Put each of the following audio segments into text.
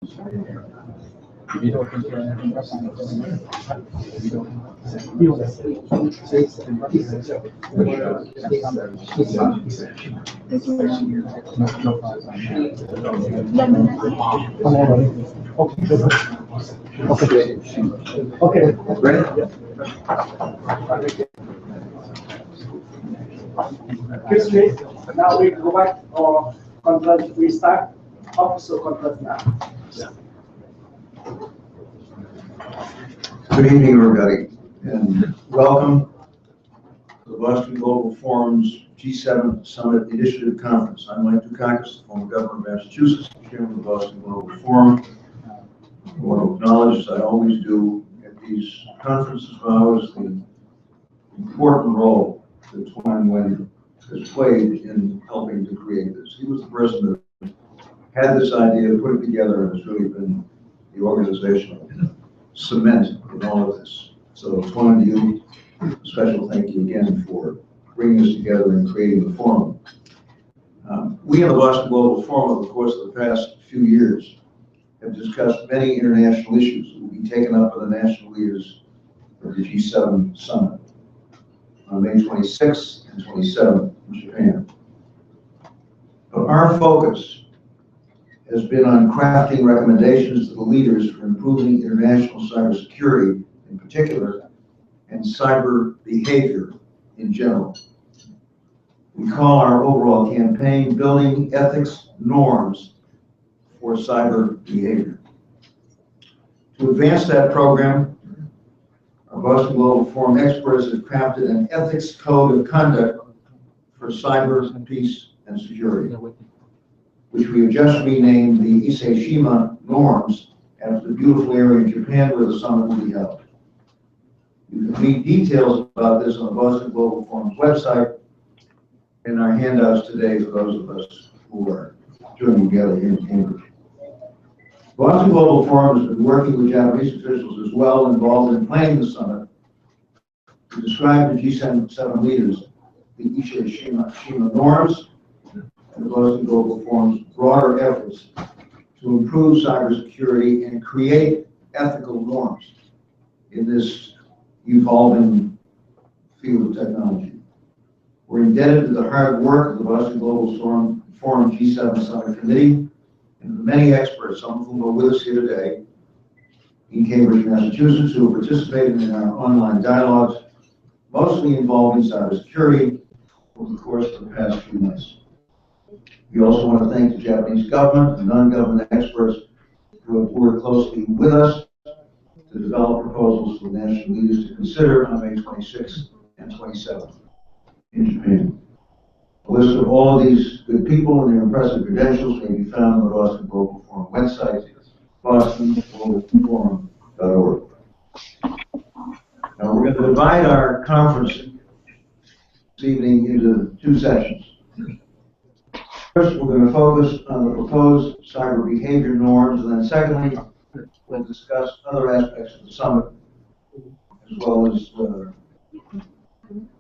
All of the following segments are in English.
Okay, ready? Excuse me, now we go back or conference, we start official conference now. Good evening, everybody, and welcome to the Boston Global Forum's G7 Summit Initiative Conference. I'm Mike Dukakis, the former governor of Massachusetts, chairman of the Boston Global Forum. I want to acknowledge, as I always do at these conferences of ours, the important role that Twine Nguyen has played in helping to create this. He was the person that had this idea, put it together, and has really been the organizational cement in all of this. So Twine, you, a special thank you again for bringing us together and creating the forum. We in the Boston Global Forum, over the course of the past few years, have discussed many international issues that will be taken up by the national leaders of the G7 Summit on May 26th and 27th in Japan. But our focus has been on crafting recommendations to the leaders for improving international cybersecurity in particular and cyber behavior in general. We call our overall campaign Building Ethics Norms for Cyber Behavior. To advance that program, our Boston Global Forum experts have crafted an ethics code of conduct for cyber peace and security, which we have just renamed the Ise-Shima Norms after the beautiful area in Japan where the summit will be held. You can read details about this on the Boston Global Forum's website and our handouts today for those of us who are joining together here in Cambridge. Boston Global Forum has been working with Japanese officials as well involved in planning the summit to describe the G7 leaders the Ise-Shima norms and the Boston Global Forum's broader efforts to improve cybersecurity and create ethical norms in this evolving field of technology. We're indebted to the hard work of the Boston Global Forum G7 Summit Committee and the many experts, some of whom are with us here today in Cambridge, Massachusetts, who have participated in our online dialogues, mostly involving cybersecurity over the course of the past few months. We also want to thank the Japanese government and non-government experts who have worked closely with us to develop proposals for the national leaders to consider on May 26th and 27th in Japan. A list of all of these good people and their impressive credentials may be found on the Boston Global Forum website, bostonglobalforum.org. Now we're going to divide our conference this evening into two sessions. First, we're going to focus on the proposed cyber behavior norms, and then secondly, we'll discuss other aspects of the summit, as well as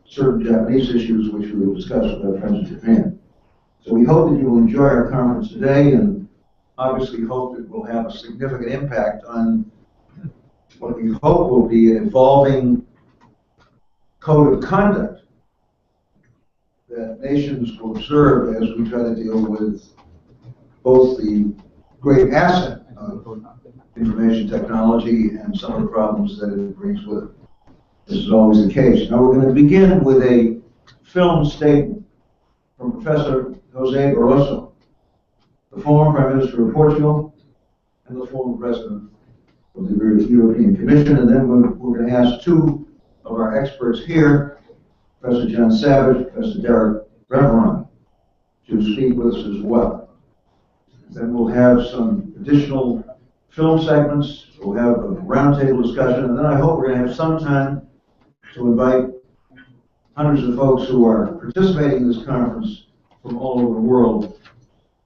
certain Japanese issues which we will discuss with our friends in Japan. So we hope that you will enjoy our conference today, and obviously hope it will have a significant impact on what we hope will be an evolving code of conduct that nations will observe as we try to deal with both the great asset of information technology and some of the problems that it brings with it. This is always the case. Now we're going to begin with a film statement from Professor José Barroso, the former Prime Minister of Portugal and the former President of the European Commission. And then we're going to ask two of our experts here, Professor John Savage, Professor Derek Reveron, to speak with us as well. Then we'll have some additional film segments, we'll have a roundtable discussion, and then I hope we're going to have some time to invite hundreds of folks who are participating in this conference from all over the world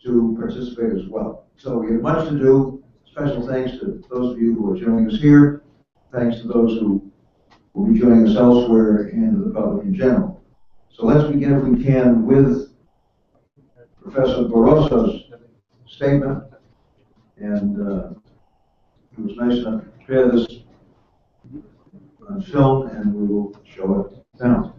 to participate as well. So we have much to do. Special thanks to those of you who are joining us here. Thanks to those who will be joining us elsewhere and to the public in general. So let's begin, if we can, with Professor Barroso's statement, And it was nice enough to prepare this on film, and we will show it now.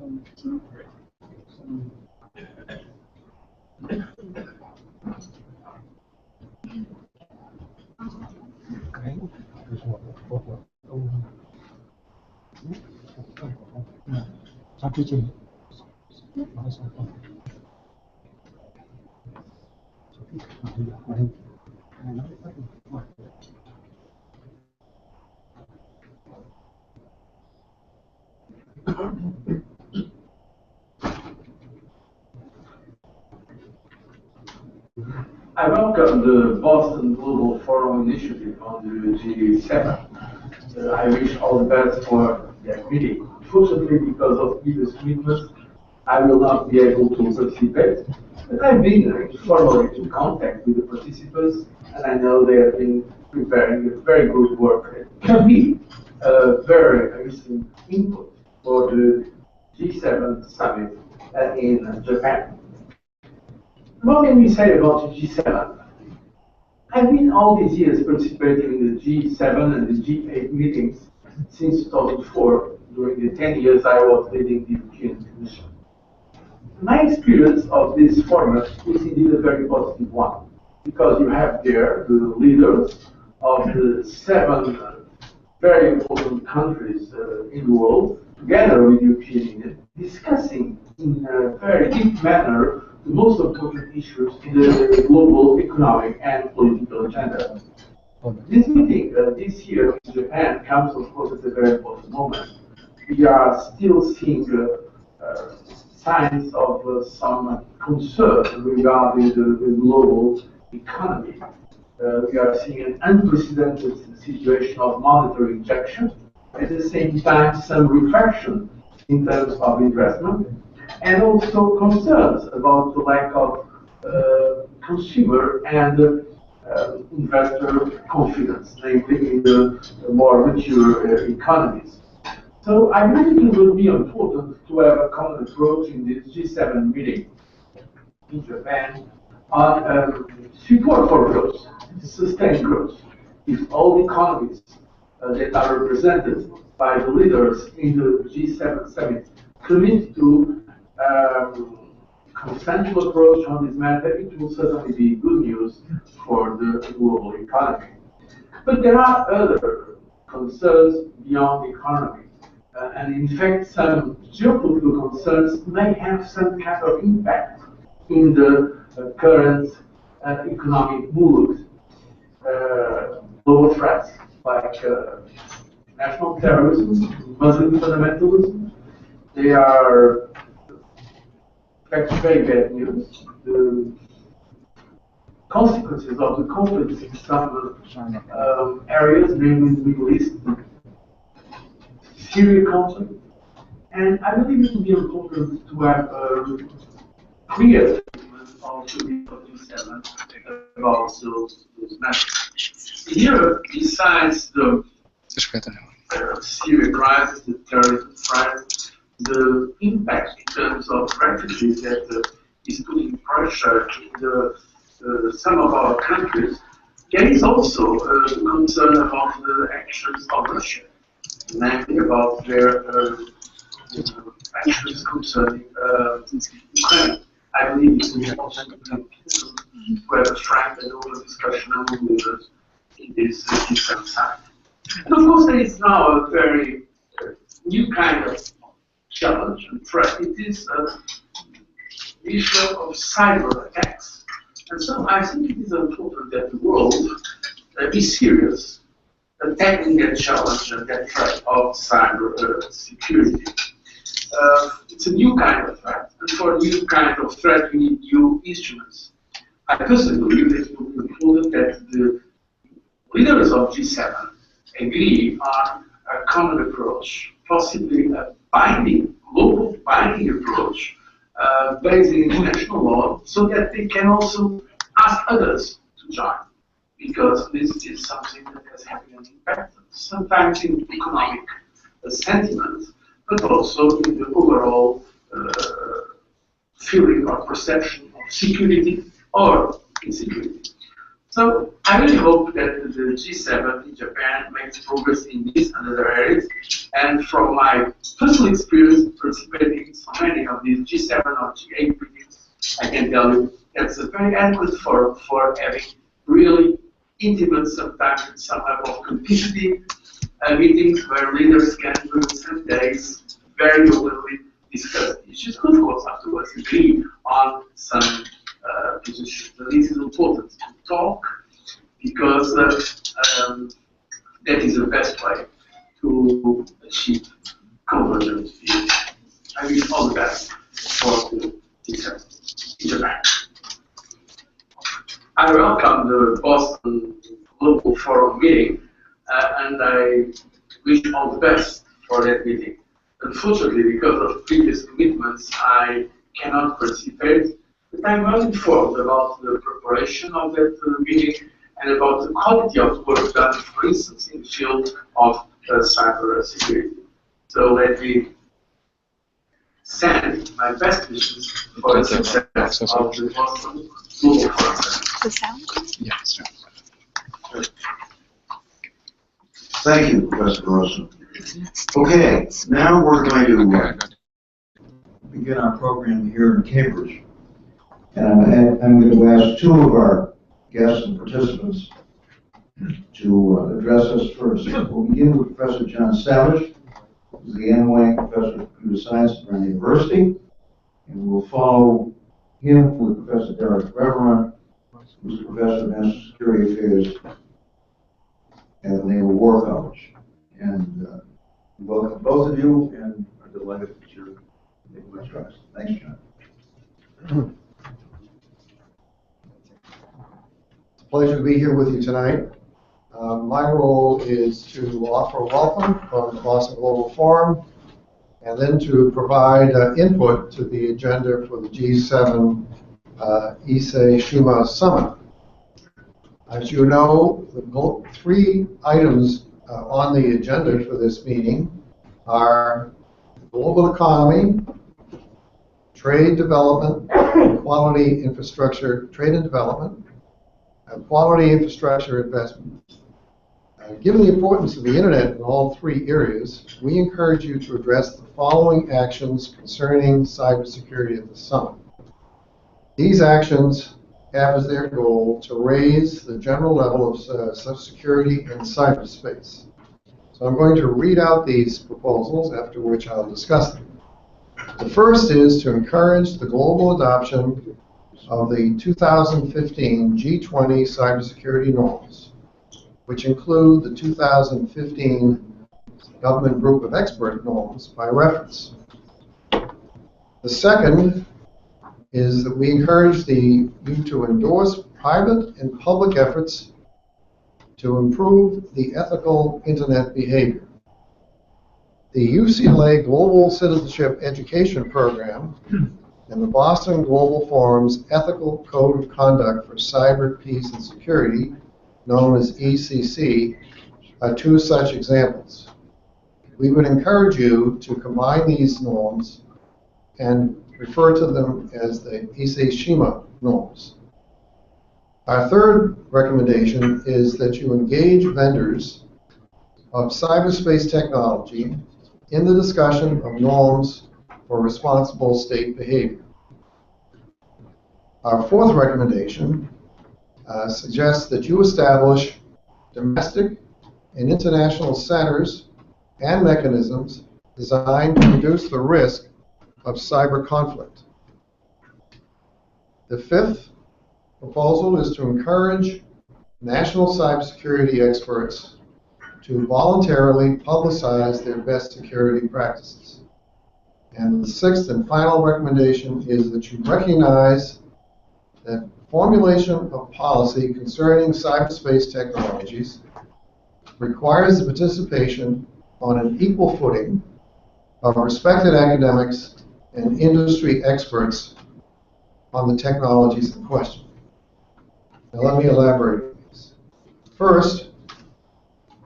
I welcome the Boston Global Forum initiative on the G7. I wish all the best for that meeting. Unfortunately, because of previous commitments, I will not be able to participate. But I've been formally in contact with the participants, and I know they have been preparing very good work. It can be a very interesting input for the G7 summit in Japan. What can we say about the G7? I've been all these years participating in the G7 and the G8 meetings since 2004, during the 10 years I was leading the European Commission. My experience of this format is indeed a very positive one, because you have there the leaders of the 7 very important countries in the world, together with the European Union, discussing in a very deep manner the most important issues in the global economic and political agenda. This meeting this year in Japan comes, of course, at a very important moment. We are still seeing signs of some concern regarding the global economy. We are seeing an unprecedented situation of monetary injection, at the same time some retraction in terms of investment, and also concerns about the lack of consumer and investor confidence, namely in the more mature economies. So I believe it will be important to have a common approach in this G7 meeting in Japan on support for growth, sustained growth. If all economies that are represented by the leaders in the G7 summit commit to consensual approach on this matter, it will certainly be good news for the global economy. But there are other concerns beyond the economy. And in fact, some geopolitical concerns may have some kind of impact in the current economic mood. Global threats like national terrorism, Muslim fundamentalism, they are very bad news. The consequences of the conflicts in some areas, namely the Middle East, Syria conflict, and I believe it will be important to have a clear statement of the G7 about those matters. In Europe, besides the Syria crisis, the terrorism crisis, the impact in terms of refugees that is putting pressure in some of our countries, there is also a concern about the actions of Russia, namely about their actions concerning Ukraine. I believe it is important to have a frank and open discussion among leaders in this G7 summit. And of course, there is now a very new kind of challenge and threat. It is the issue of cyber attacks. And so I think it is important that the world be serious tackling that challenge and that threat of cyber security. It's a new kind of threat, and for a new kind of threat we need new instruments. I personally believe that it will be important that the leaders of G7 agree on a common approach, possibly a binding, global binding approach based in international law, so that they can also ask others to join. Because this is something that has had an impact, sometimes in economic sentiment, but also in the overall feeling or perception of security or insecurity. So I really hope that the G7 in Japan makes progress in these and other areas. And from my personal experience participating in so many of these G7 or G8 meetings, I can tell you that's a very adequate forum for having really intimate, sometimes some type of competitive meetings where leaders can during some days very openly discuss issues. Of course, afterwards agree on some positions. So this is important to talk because that is the best way to achieve convergence views. I wish all the best for the G7 in Japan. I welcome the Boston Global Forum meeting and I wish all the best for that meeting. Unfortunately, because of previous commitments, I cannot participate, but I'm well informed about the preparation of that meeting and about the quality of work done, for instance, in the field of cyber security. So let me send my best wishes for the success of the Boston Global Forum. The sound? Yeah, sure. Thank you, Professor Grosso. Okay, now we're going to begin our program here in Cambridge. And I'm going to ask two of our guests and participants to address us first. We'll begin with Professor John Savage, who's the Anne Wang Professor of Computer Science at Brown University. And we'll follow him with Professor Derek Reverend, who's the Professor of National Security Affairs at the Naval War College. And welcome both of you, and I'm delighted that you're making my choice. Thanks, John. It's a pleasure to be here with you tonight. My role is to offer a welcome from the Boston Global Forum, and then to provide input to the agenda for the G7 Issei Shima Summit. As you know, the three items on the agenda for this meeting are global economy, trade development, quality infrastructure, trade and development, and quality infrastructure investment. Given the importance of the internet in all three areas, we encourage you to address the following actions concerning cybersecurity at the summit. These actions have as their goal to raise the general level of security in cyberspace. So I'm going to read out these proposals, after which I'll discuss them. The first is to encourage the global adoption of the 2015 G20 cybersecurity norms, which include the 2015 Government Group of Expert norms by reference. The second is that we encourage you to endorse private and public efforts to improve the ethical internet behavior. The UCLA Global Citizenship Education Program and the Boston Global Forum's Ethical Code of Conduct for Cyber Peace and Security, known as ECC, are two such examples. We would encourage you to combine these norms and refer to them as the Issei Shima norms. Our third recommendation is that you engage vendors of cyberspace technology in the discussion of norms for responsible state behavior. Our fourth recommendation suggests that you establish domestic and international centers and mechanisms designed to reduce the risk of cyber conflict. The fifth proposal is to encourage national cybersecurity experts to voluntarily publicize their best security practices. And the sixth and final recommendation is that you recognize that formulation of policy concerning cyberspace technologies requires the participation on an equal footing of respected academics and industry experts on the technologies in question. Now let me elaborate on these. First,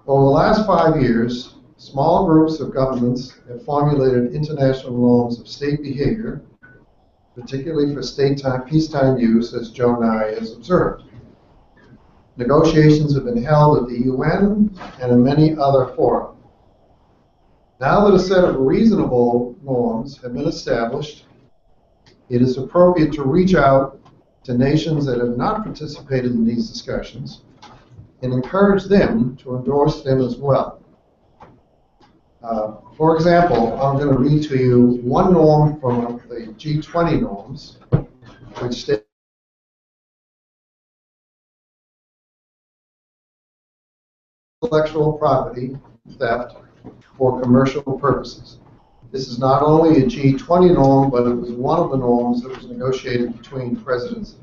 over the last 5 years, small groups of governments have formulated international norms of state behavior, particularly for peacetime use, as Joe Nye has observed. Negotiations have been held at the UN and in many other fora. Now that a set of reasonable norms have been established, it is appropriate to reach out to nations that have not participated in these discussions and encourage them to endorse them as well. For example, I'm going to read to you one norm from the G20 norms, which states intellectual property theft for commercial purposes. This is not only a G20 norm, but it was one of the norms that was negotiated between Presidents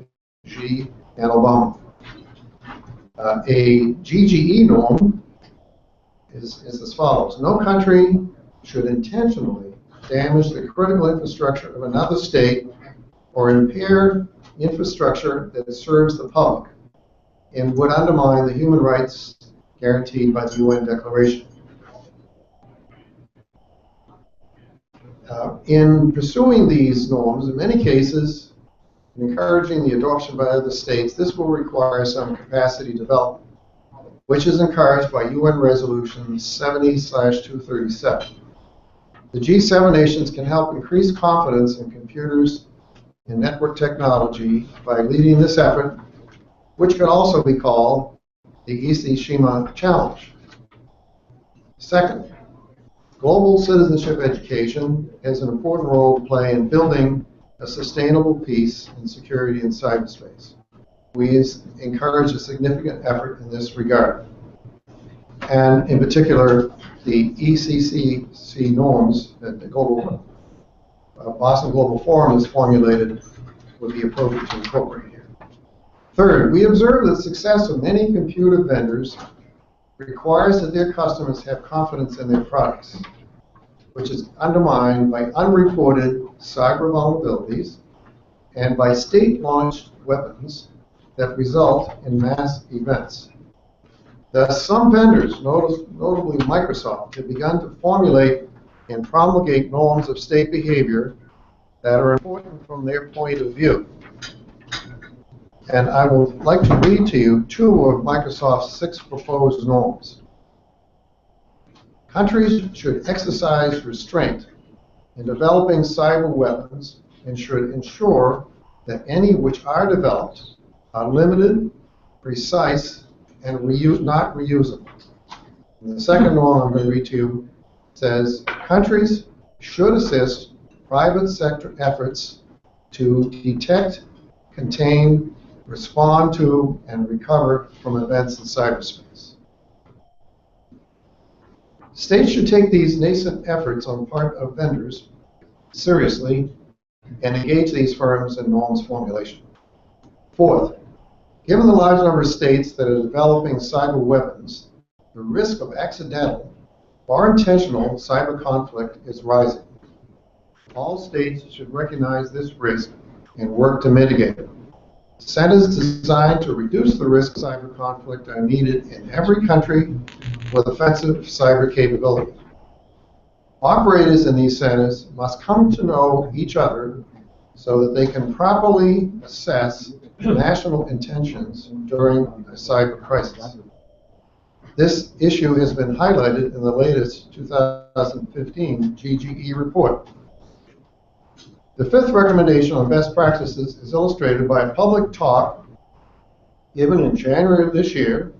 Xi and Obama. A GGE norm is as follows. No country should intentionally damage the critical infrastructure of another state or impair infrastructure that serves the public and would undermine the human rights guaranteed by the UN Declaration. In pursuing these norms, in many cases, in encouraging the adoption by other states, this will require some capacity development, which is encouraged by UN Resolution 70/237. The G7 nations can help increase confidence in computers and network technology by leading this effort, which could also be called the Issey Shima Challenge. Second, global citizenship education has an important role to play in building a sustainable peace and security in cyberspace. We encourage a significant effort in this regard. And in particular, the ECCC norms that the Boston Global Forum has formulated would be appropriate to incorporate here. Third, we observe that the success of many computer vendors requires that their customers have confidence in their products, which is undermined by unreported cyber vulnerabilities and by state-launched weapons that result in mass events. Thus, some vendors, notably Microsoft, have begun to formulate and promulgate norms of state behavior that are important from their point of view. And I would like to read to you two of Microsoft's 6 proposed norms. Countries should exercise restraint in developing cyber weapons and should ensure that any which are developed are limited, precise, and not reusable. And the second norm I'm going to read to you says, countries should assist private sector efforts to detect, contain, respond to, and recover from events in cyberspace. States should take these nascent efforts on part of vendors seriously and engage these firms in norms formulation. Fourth, given the large number of states that are developing cyber weapons, the risk of accidental or intentional cyber conflict is rising. All states should recognize this risk and work to mitigate it. Centers designed to reduce the risk of cyber conflict are needed in every country with offensive cyber capability. Operators in these centers must come to know each other so that they can properly assess national intentions during a cyber crisis. This issue has been highlighted in the latest 2015 GGE report. The 5th recommendation on best practices is illustrated by a public talk given in January of this year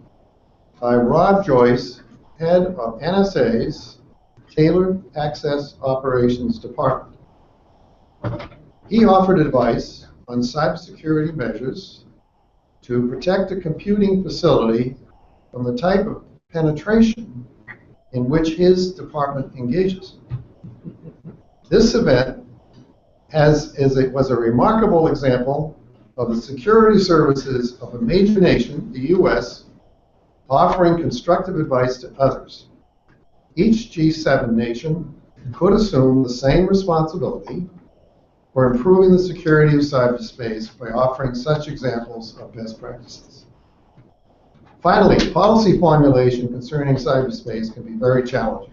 by Rob Joyce, head of NSA's Tailored Access Operations Department. He offered advice on cybersecurity measures to protect a computing facility from the type of penetration in which his department engages. This event was a remarkable example of the security services of a major nation, the U.S., offering constructive advice to others. Each G7 nation could assume the same responsibility for improving the security of cyberspace by offering such examples of best practices. Finally, policy formulation concerning cyberspace can be very challenging.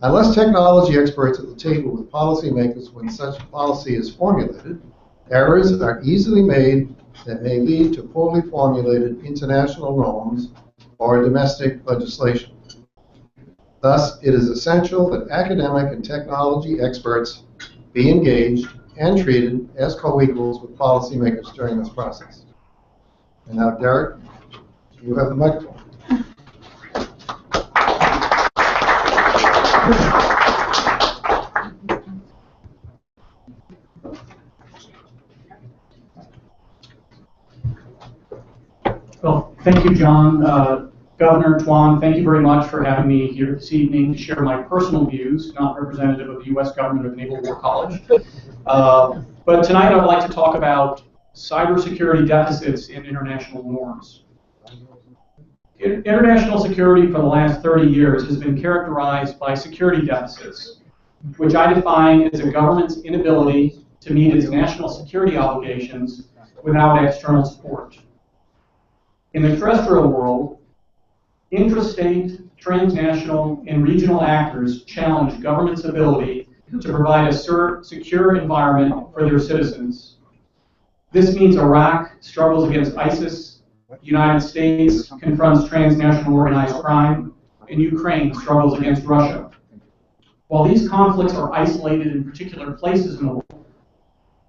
Unless technology experts at the table with policymakers when such policy is formulated, errors are easily made that may lead to poorly formulated international norms or domestic legislation. Thus, it is essential that academic and technology experts be engaged and treated as co-equals with policymakers during this process. And now, Derek, you have the microphone. Well, thank you, John. Governor Tuan, thank you very much for having me here this evening to share my personal views, not representative of the U.S. government or the Naval War College. But tonight I'd like to talk about cybersecurity deficits in international norms. International security for the last 30 years has been characterized by security deficits, which I define as a government's inability to meet its national security obligations without external support. In the terrestrial world, intrastate, transnational, and regional actors challenge government's ability to provide a secure environment for their citizens. This means Iraq struggles against ISIS, the United States confronts transnational organized crime, and Ukraine struggles against Russia. While these conflicts are isolated in particular places in the world,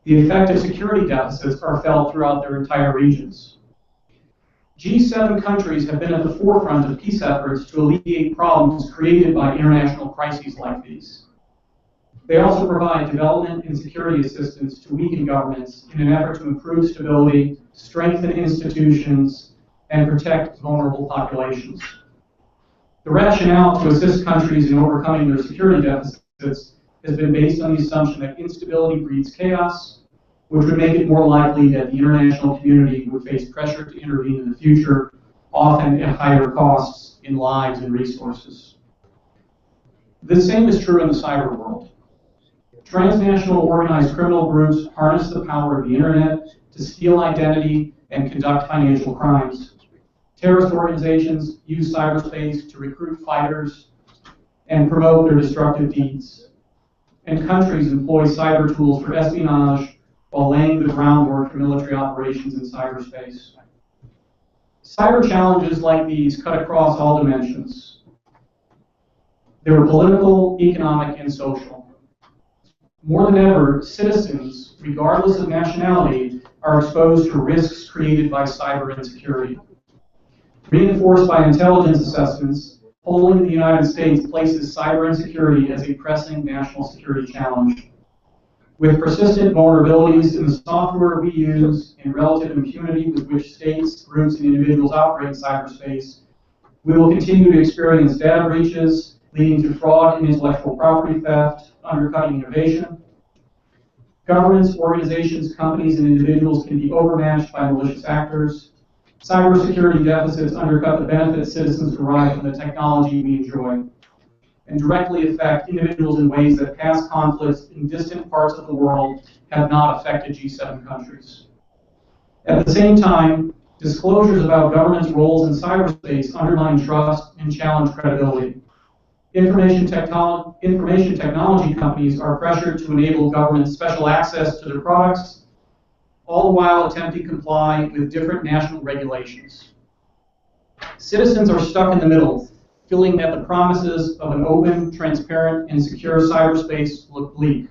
the effect of security deficits are felt throughout their entire regions. G7 countries have been at the forefront of peace efforts to alleviate problems created by international crises like these. They also provide development and security assistance to weakened governments in an effort to improve stability, strengthen institutions, and protect vulnerable populations. The rationale to assist countries in overcoming their security deficits has been based on the assumption that instability breeds chaos, which would make it more likely that the international community would face pressure to intervene in the future, often at higher costs in lives and resources. The same is true in the cyber world. Transnational organized criminal groups harness the power of the internet to steal identity and conduct financial crimes. Terrorist organizations use cyberspace to recruit fighters and promote their destructive deeds. And countries employ cyber tools for espionage while laying the groundwork for military operations in cyberspace. Cyber challenges like these cut across all dimensions. They're political, economic, and social. More than ever, citizens, regardless of nationality, are exposed to risks created by cyber insecurity. Reinforced by intelligence assessments, polling in the United States places cyber insecurity as a pressing national security challenge. With persistent vulnerabilities in the software we use and relative impunity with which states, groups, and individuals operate in cyberspace, we will continue to experience data breaches, leading to fraud and intellectual property theft, undercutting innovation. Governments, organizations, companies, and individuals can be overmatched by malicious actors. Cybersecurity deficits undercut the benefits citizens derive from the technology we enjoy, and directly affect individuals in ways that past conflicts in distant parts of the world have not affected G7 countries. At the same time, disclosures about governments' roles in cyberspace undermine trust and challenge credibility. Information technology companies are pressured to enable government special access to their products, all the while attempting to comply with different national regulations. Citizens are stuck in the middle, feeling that the promises of an open, transparent, and secure cyberspace look bleak.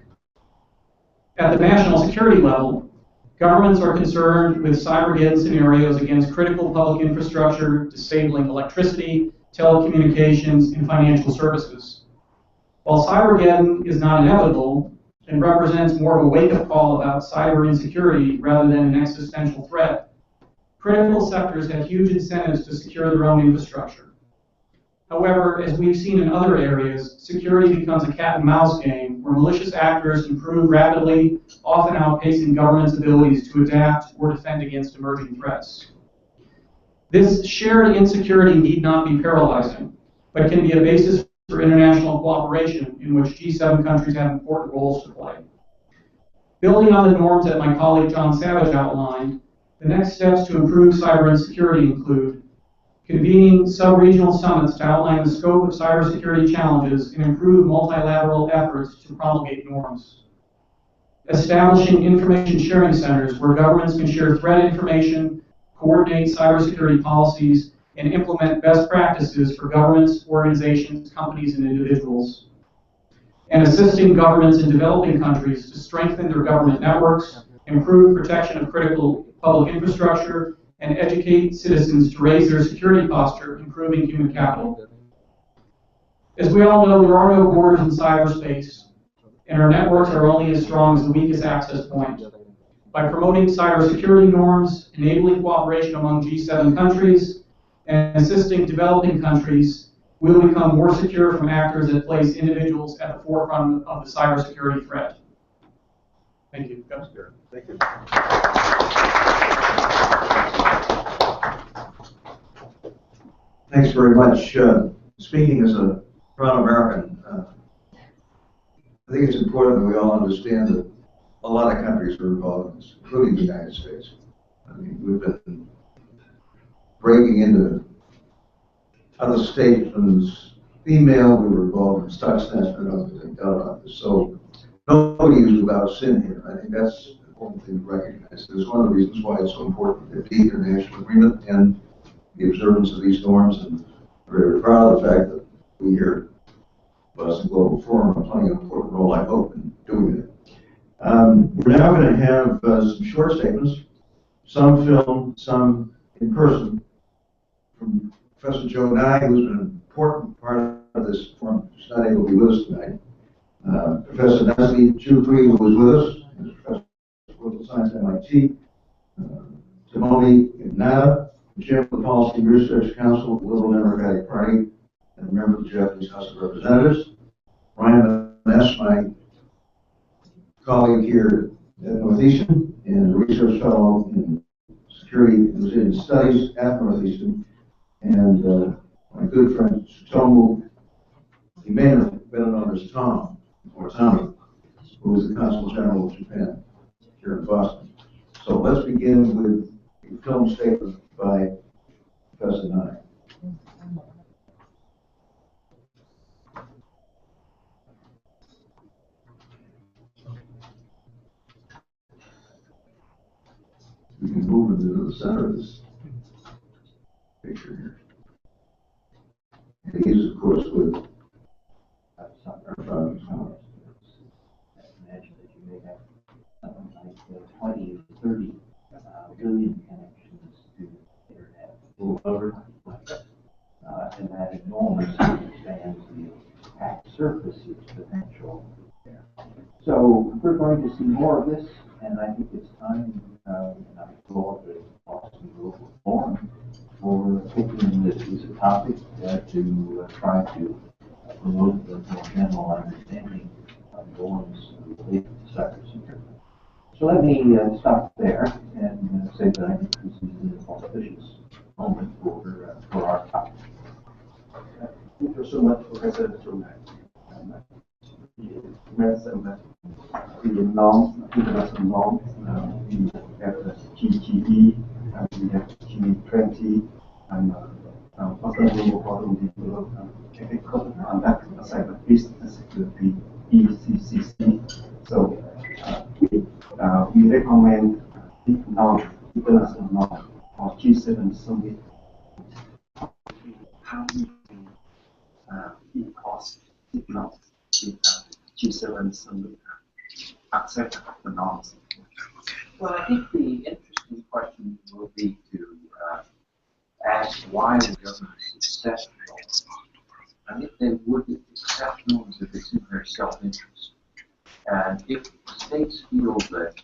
At the national security level, governments are concerned with Cybergeddon scenarios against critical public infrastructure, disabling electricity, telecommunications, and financial services. While Cybergeddon is not inevitable and represents more of a wake-up call about cyber insecurity rather than an existential threat, critical sectors have huge incentives to secure their own infrastructure. However, as we've seen in other areas, security becomes a cat and mouse game where malicious actors improve rapidly, often outpacing governments' abilities to adapt or defend against emerging threats. This shared insecurity need not be paralyzing, but can be a basis for international cooperation in which G7 countries have important roles to play. Building on the norms that my colleague John Savage outlined, the next steps to improve cyber insecurity include convening sub-regional summits to outline the scope of cybersecurity challenges and improve multilateral efforts to promulgate norms. establishing information sharing centers where governments can share threat information, coordinate cybersecurity policies, and implement best practices for governments, organizations, companies, and individuals. And assisting governments in developing countries to strengthen their government networks, improve protection of critical public infrastructure, and educate citizens to raise their security posture, improving human capital. As we all know, there are no borders in cyberspace, and our networks are only as strong as the weakest access point. By promoting cybersecurity norms, enabling cooperation among G7 countries, and assisting developing countries, we will become more secure from actors that place individuals at the forefront of the cybersecurity threat. Thank you. Thank you. Thanks very much. Speaking as a proud American, I think it's important that we all understand that a lot of countries are involved in this, including the United States. I mean, we've been breaking into other statesmen's email. We were involved in Stuxnet and others and about this. So nobody is without sin here. I think that's an important thing to recognize. It's one of the reasons why it's so important that the international agreement and the observance of these norms. And we're very proud of the fact that we here at Boston Global Forum are playing an important role, I hope, in doing it. We're now going to have some short statements, some filmed, some in person, from Professor Joe Nye, who's been an important part of this forum. She's not able to be with us tonight. Professor Nestle Chukri, who was with us, is Professor of Political Science at MIT. Timoni Nada, the Chair of the Policy and Research Council of the Liberal Democratic Party, and a member of the Japanese House of Representatives. Ryan Ness, my colleague here at Northeastern, and a research fellow in security and resilience studies at Northeastern, and my good friend Tsutomu, he may have been known as Tom, or Tommy, who is the Consul General of Japan here in Boston. So let's begin with a film statement by Professor Nye. We can move into the center of this picture here. And he's, of course, with our founding fathers. Imagine that you may have something like 20 or 30 billion connections to the internet over, and that enormous expands the attack surface's potential there. So we're going to see more of this, and I think it's time, and I applaud the Boston Global Forum for taking this as a topic to try to promote the more general understanding of norms related to cybersecurity. So let me stop there and say that I think this is an auspicious moment for our topic. Thank you so much, Professor Joe. You mentioned that the norms, international norms, we have the GGE, and we have G20, and Boston Global Forum developed technical conduct of cyber business security, ECCC. So we recommend the norm, international norm, or G7 summit. How we can cause signals with G7 summit accept the norms. Well, I think the interesting question will be to ask why the government is successful. I think they would accept norms if it's in their self-interest. And if states feel that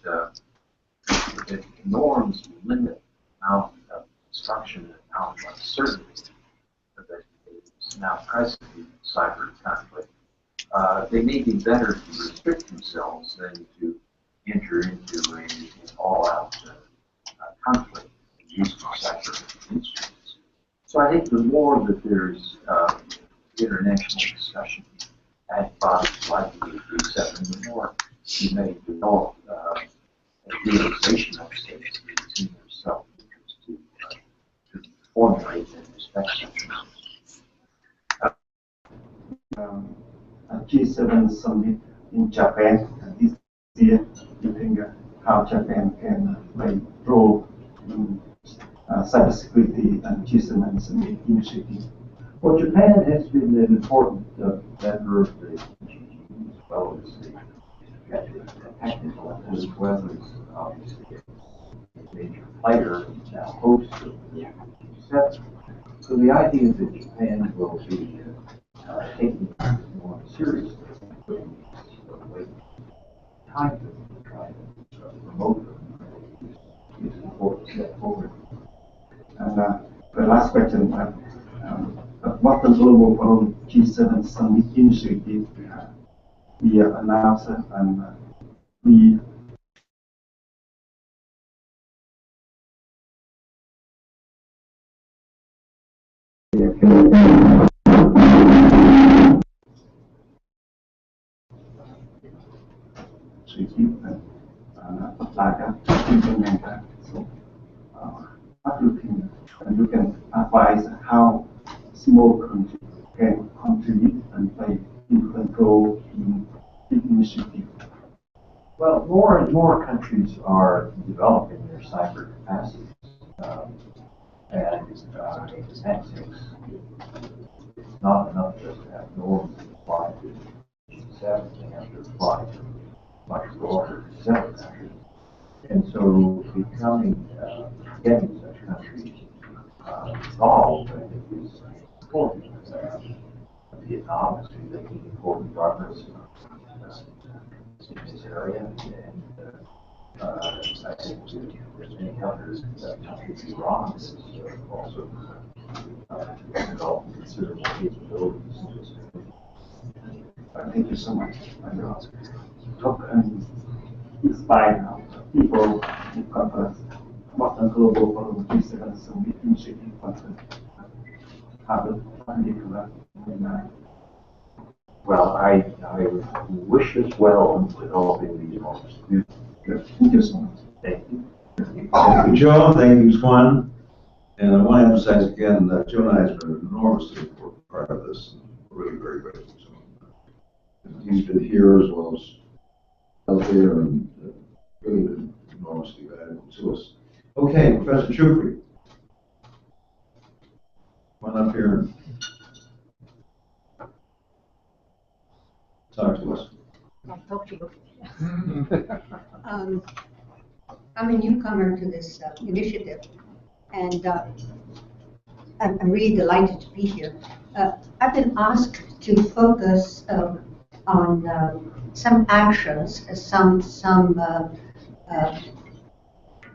that norms limit amount of destruction and amount of uncertainty that is now present in cyber conflict, they may be better to restrict themselves than to enter into an all-out conflict using cyber instruments. So I think the more that there's international discussion at bodies like the G7, the more you may develop a realization of states that it's in their self-interest to formulate and respect such norms. A G7 summit in Japan this see looking at how Japan can play role in cybersecurity and G7 summit initiative. Well, Japan has been an important member of the GG as well as the technical, as well as obviously a major player now host of the G7. So the idea that Japan will be taking it more seriously, time to try to promote them is an important step forward. And the last question, what the Global Forum G7 Summit initiative we announced and we apply that, implement that. So, what you can, and you can advise how small countries can contribute and play influential role in big initiative. Well, more and more countries are developing their cyber capacities, and it's not enough just to have norms that apply to G7, they have to apply to much broader set of countries. And so getting such countries involved, I think, is important. Vietnam is making important progress in this area, and I think there's many others. Iran is also developing considerable capabilities. Thank you so much. Talk and inspire people to cover what the Global Forum G7 Summit initiative happen. Well, I wish us well in developing these models. Thank you so much. Thank you. Thank you, Joe. Thank you, Squan. And I want to emphasize again that Joe and I have been an enormously important part of this. We're really very grateful to him. He's been here as well as out there and really been enormously valuable to us. Okay, Professor Chukri. Come on up here and talk to us. I'll talk to you. I'm a newcomer to this initiative, and I'm really delighted to be here. I've been asked to focus on some actions, some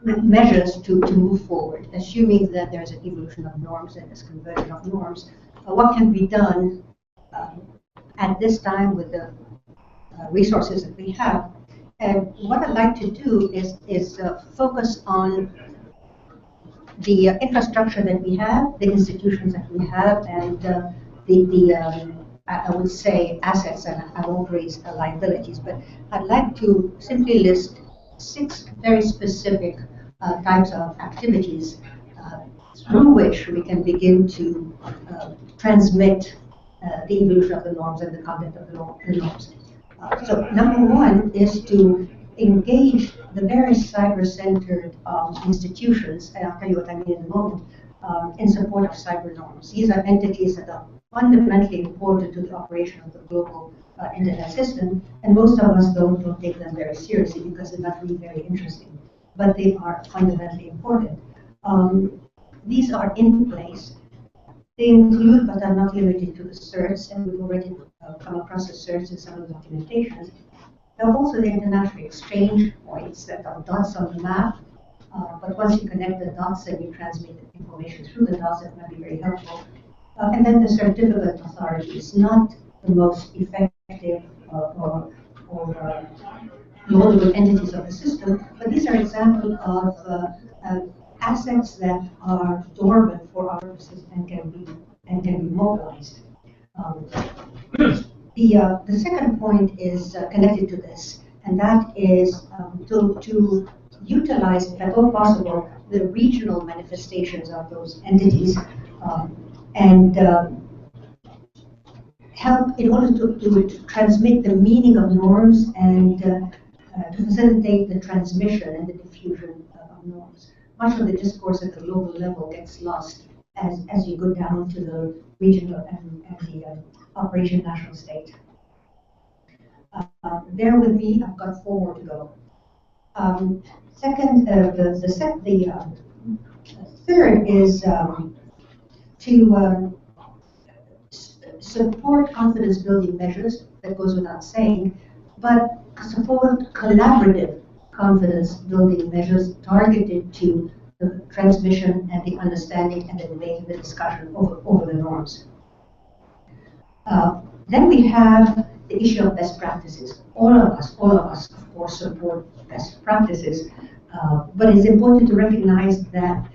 measures to move forward, assuming that there's an evolution of norms and this conversion of norms. What can be done at this time with the resources that we have? And what I'd like to do is focus on the infrastructure that we have, the institutions that we have, and I would say assets, and I won't raise liabilities, but I'd like to simply list 6 very specific types of activities through which we can begin to transmit the evolution of the norms and the content of the norms. So number 1 is to engage the various cyber-centered institutions, and I'll tell you what I mean in a moment, in support of cyber norms. These are entities that are fundamentally important to the operation of the global internet system, and most of us don't take them very seriously because they're not really very interesting, but they are fundamentally important. These are in place. They include, but are not limited to, the certs, and we've already come across the certs in some of the documentations. There are also the international exchange points that are dots on the map, but once you connect the dots and you transmit information through the dots, that might be very helpful. And then the certificate authorities, not the most effective or laudable entities of the system, but these are examples of assets that are dormant for our purposes and can be mobilized. The second point is connected to this, and that is to utilize, if at all possible, the regional manifestations of those entities and help in order to transmit the meaning of norms and to facilitate the transmission and the diffusion of norms. Much of the discourse at the global level gets lost as you go down to the regional and the operation national state. Bear with me, I've got 4 more to go. Second, the third is to support confidence building measures, that goes without saying, but support collaborative confidence building measures targeted to the transmission and the understanding and the debate and the discussion over the norms. Then we have the issue of best practices. All of us, of course, support best practices, but it's important to recognize that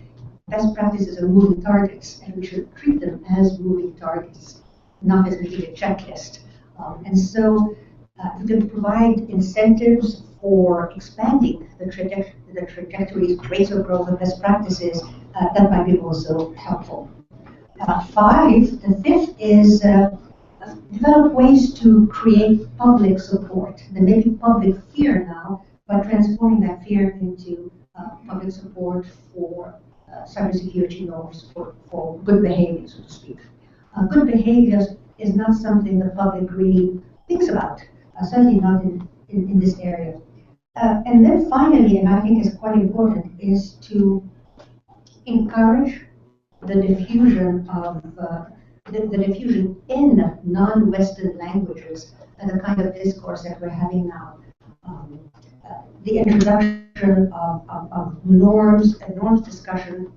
best practices are moving targets, and we should treat them as moving targets, not as a checklist. And so you can provide incentives for expanding the trajectories, rates of growth of best practices. That might be also helpful. The fifth is develop ways to create public support. There may be public fear now, but transforming that fear into public support for cybersecurity norms, for good behavior, so to speak. Good behavior is not something the public really thinks about, certainly not in this area. And then finally, and I think is quite important, is to encourage the diffusion of the diffusion in non-Western languages and the kind of discourse that we're having now. The introduction of norms and norms discussion,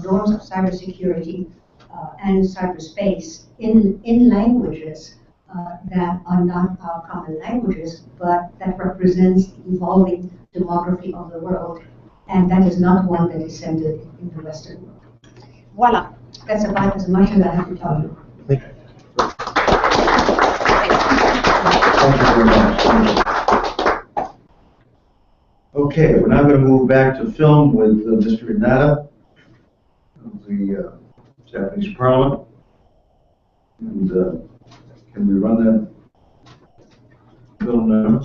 norms of cybersecurity and cyberspace in languages that are not our common languages, but that represents the evolving demography of the world, and that is not one that is centered in the Western world. Voila, that's about as much as I have to tell you. Thank you. Thank you very much. Okay, we're now going to move back to film with Mr. Inada of the Japanese Parliament. And can we run that film now?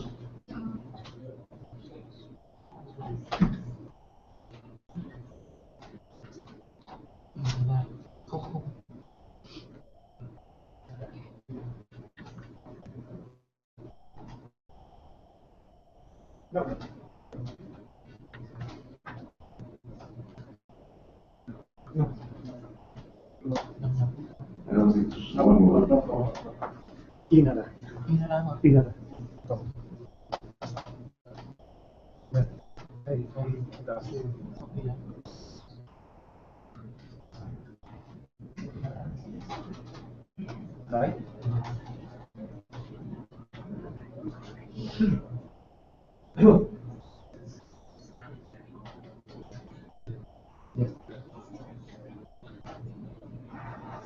No. I don't think someone will. Inada. Right?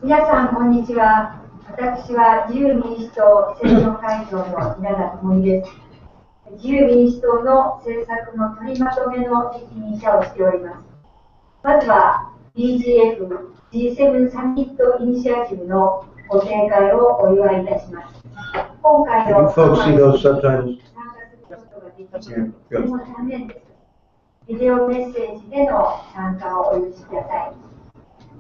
皆さん、こんにちは。私は自由民主党政調会長の稲田朋美です。自由民主党の政策の取りまとめの責任者をしております。まずは BGF G7 サミットイニシアチブのご展開をお祝いいたします。今回の参加することができるとても残念です。ビデオメッセージでの参加をお許しください。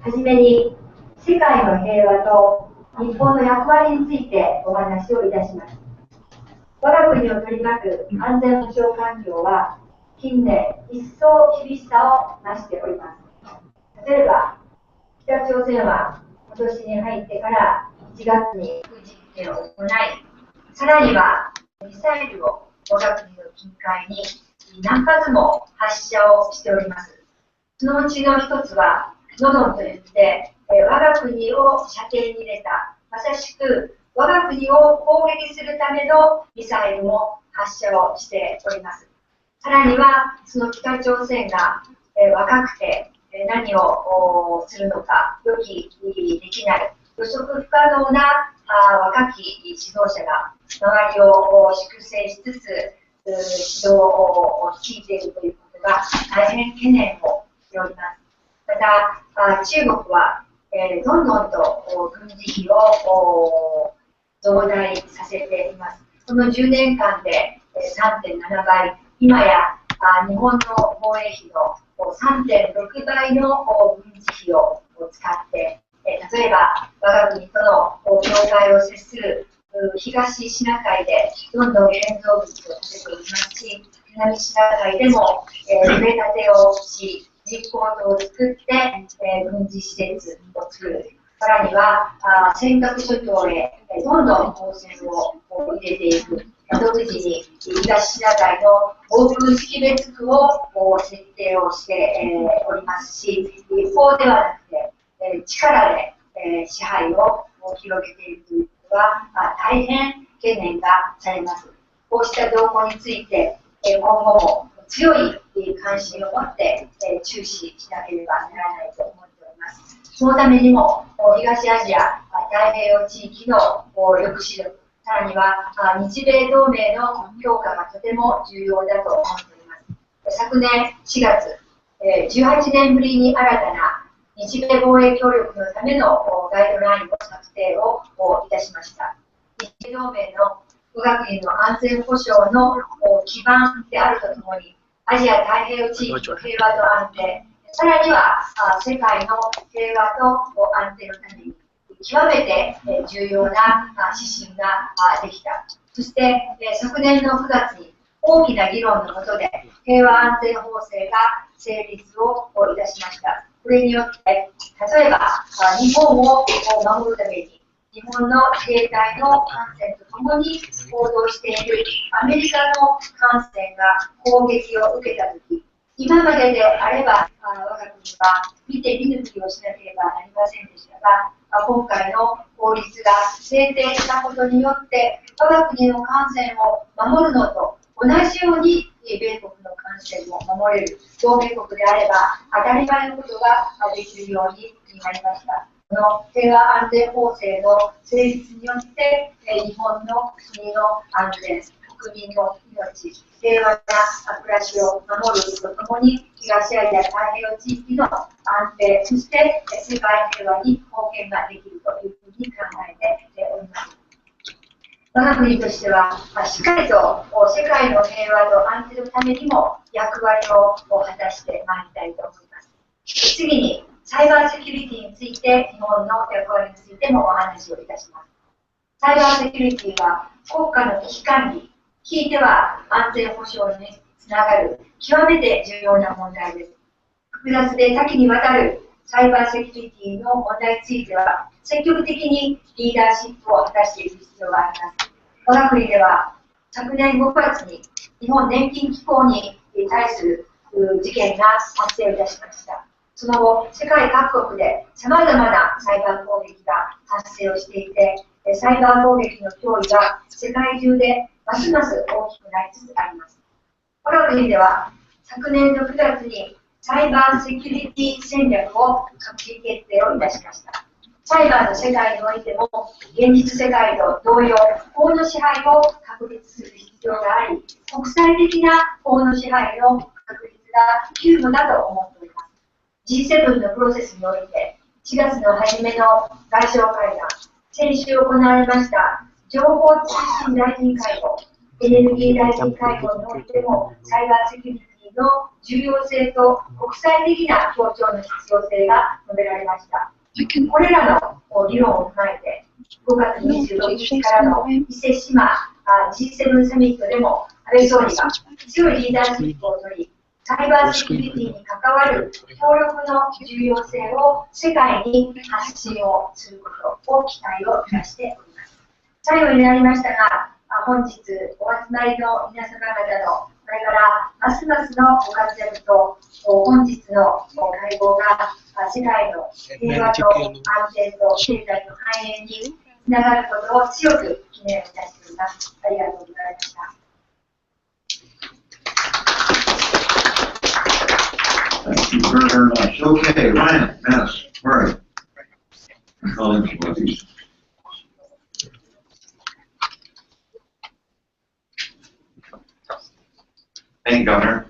はじめに世界の平和と日本の役割についてお話をいたします。我が国を取り巻く安全保障環境は近年一層厳しさを増しております。例えば北朝鮮は今年に入ってから1月に核実験を行い、さらにはミサイルを我が国の近海に何発も発射をしております。そのうちの一つはノドンといって我が国を射程に入れた、まさしく我が国を攻撃するためのミサイルも発射をしております。さらにはその北朝鮮が若くて何をするのか予期できない、予測不可能な若き指導者が周りを粛清しつつ指導を率いているということが大変懸念をしております。また中国はどんどんと軍事費を増大させています。この10年間で3.7 倍、今や日本の防衛費の3.6 倍の軍事費を使って、例えば我が国との境界を接する東シナ海でどんどん建造物を建てておりますし、南シナ海でも埋め立てをし、実行棟を作って、軍事施設を作る。さらには尖閣諸島へどんどん砲船を入れていく。独自に東シナ海の防空識別区を設定をしておりますし、一方ではなくて、力で支配を広げているということは大変懸念がされます。こうした動向について、今後も強い関心を持って注視しなければならないと思っております。そのためにも、東アジア太平洋地域の抑止力、さらには日米同盟の強化がとても重要だと思っております。昨年4月、18年ぶりに新たな日米防衛協力のためのガイドラインの策定をいたしました。日米同盟の我が国の安全保障の基盤であるとともに、アジア太平洋地域の平和と安定、さらには世界の平和と安定のために、極めて重要な指針ができた。そして、昨年の9月に大きな議論の下で平和安全法制が成立をいたしました。これによって、例えば日本を守るために、日本の自衛隊の艦船とともに行動しているアメリカの艦船が攻撃を受けたとき、今までであれば我が国は見て見ぬふりをしなければなりませんでしたが、今回の法律が制定したことによって、我が国の艦船を守るのと同じように米国の艦船も守れる同盟国であれば当たり前のことができるようになりました。この平和安全法制の成立によって、日本の国の安全、国民の命、平和な暮らしを守るとともに、東アジア太平洋地域の安定、そして世界平和に貢献ができるというふうに考えております。我が国としては、しっかりと世界の平和と安定のためにも役割を果たしてまいりたいと思います。次に、サイバーセキュリティについて、日本の役割についてもお話をいたします。サイバーセキュリティは国家の危機管理、ひいては安全保障につながる極めて重要な問題です。複雑で多岐にわたるサイバーセキュリティの問題については、積極的にリーダーシップを果たしていく必要があります。我が国では昨年5月に日本年金機構に対する事件が発生いたしました。その後、世界各国で様々なサイバー攻撃が発生をしていて、サイバー攻撃の脅威が世界中でますます大きくなりつつあります。我が国では昨年の9月にサイバーセキュリティ戦略を閣議決定をいたしました。サイバーの世界においても現実世界と同様、法の支配を確立する必要があり、国際的な法の支配の確立が急務だと思っております。G7 のプロセスにおいて、4月の初めの外相会談、先週行われました情報通信大臣会合、エネルギー大臣会合においても、サイバーセキュリティの重要性と国際的な協調の必要性が述べられました。これらの議論を踏まえて、5月26日からの伊勢志摩 G7 サミットでも、安倍総理が強いリーダーシップを取り、サイバーセキュリティに関わる協力の重要性を世界に発信をすることを期待をいたしております。最後になりましたが、本日お集まりの皆様方のこれからますますのご活躍と、本日の会合が世界の平和と安定と経済の繁栄につながることを強く記念いたしております。ありがとうございました。Thank you very much. Okay, Ryan, Manis, Murray. Colleagues, please. Thank you, Governor.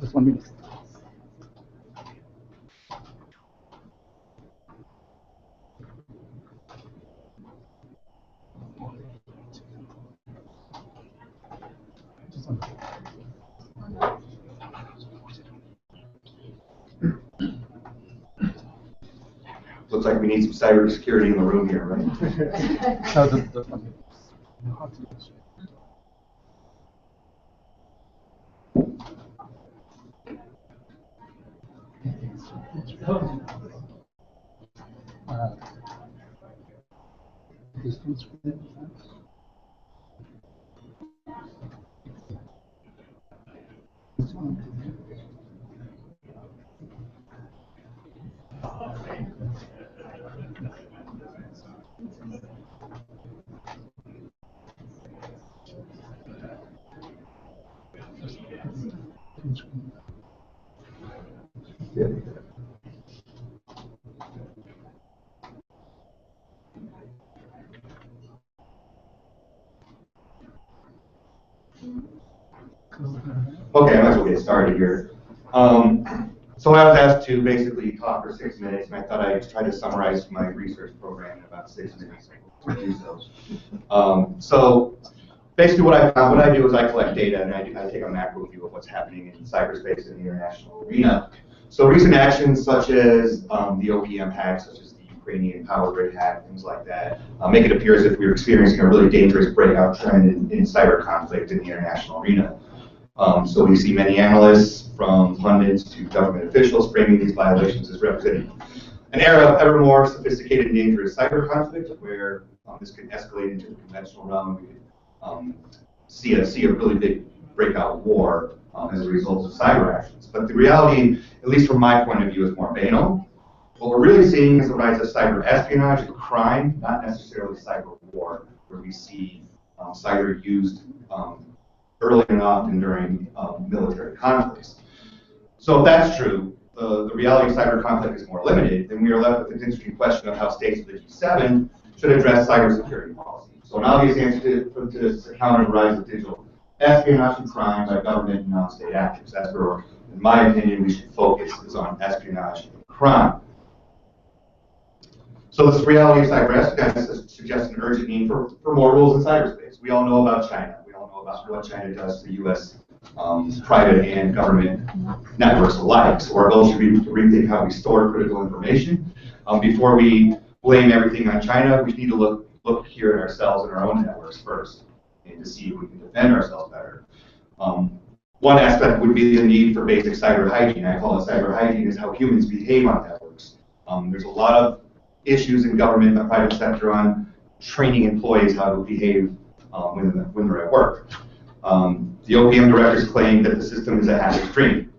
Just 1 minute. Looks like we need some cybersecurity in the room here, right? Okay, I might as well get started here. So I was asked to basically talk for 6 minutes, and I thought I'd try to summarize my research program in about 6 minutes. To do so. So basically what I do is I collect data, and I take a macro view of what's happening in cyberspace in the international arena. So recent actions such as the OPM hack, such as the Ukrainian power grid hack, things like that, make it appear as if we're experiencing a really dangerous breakout trend in cyber conflict in the international arena. So we see many analysts, from pundits to government officials, framing these violations as representing an era of ever more sophisticated and dangerous cyber conflict, where this could escalate into the conventional realm. We could see a really big breakout war as a result of cyber actions. But the reality, at least from my point of view, is more banal. What we're really seeing is the rise of cyber espionage and crime, not necessarily cyber war, where we see cyber used early and often during military conflicts. So if that's true, the reality of cyber conflict is more limited, then we are left with an interesting question of how states of the G7 should address cybersecurity policy. So an obvious answer to this is to counter the rise of digital espionage and crime by government and non-state actors. That's where, in my opinion, we should focus, is on espionage and crime. So this reality of cyber espionage suggests an urgent need for more rules in cyberspace. We all know about China. We all know about what China does to U.S. Private and government networks alike. So our goal should be to rethink how we store critical information. Before we blame everything on China, we need to look here at ourselves and our own networks first, and to see if we can defend ourselves better. One aspect would be the need for basic cyber hygiene. I call it cyber hygiene is how humans behave on networks. There's a lot of issues in government and the private sector on training employees how to behave when they're at work. The OPM directors claim that the system is a hacker's dream.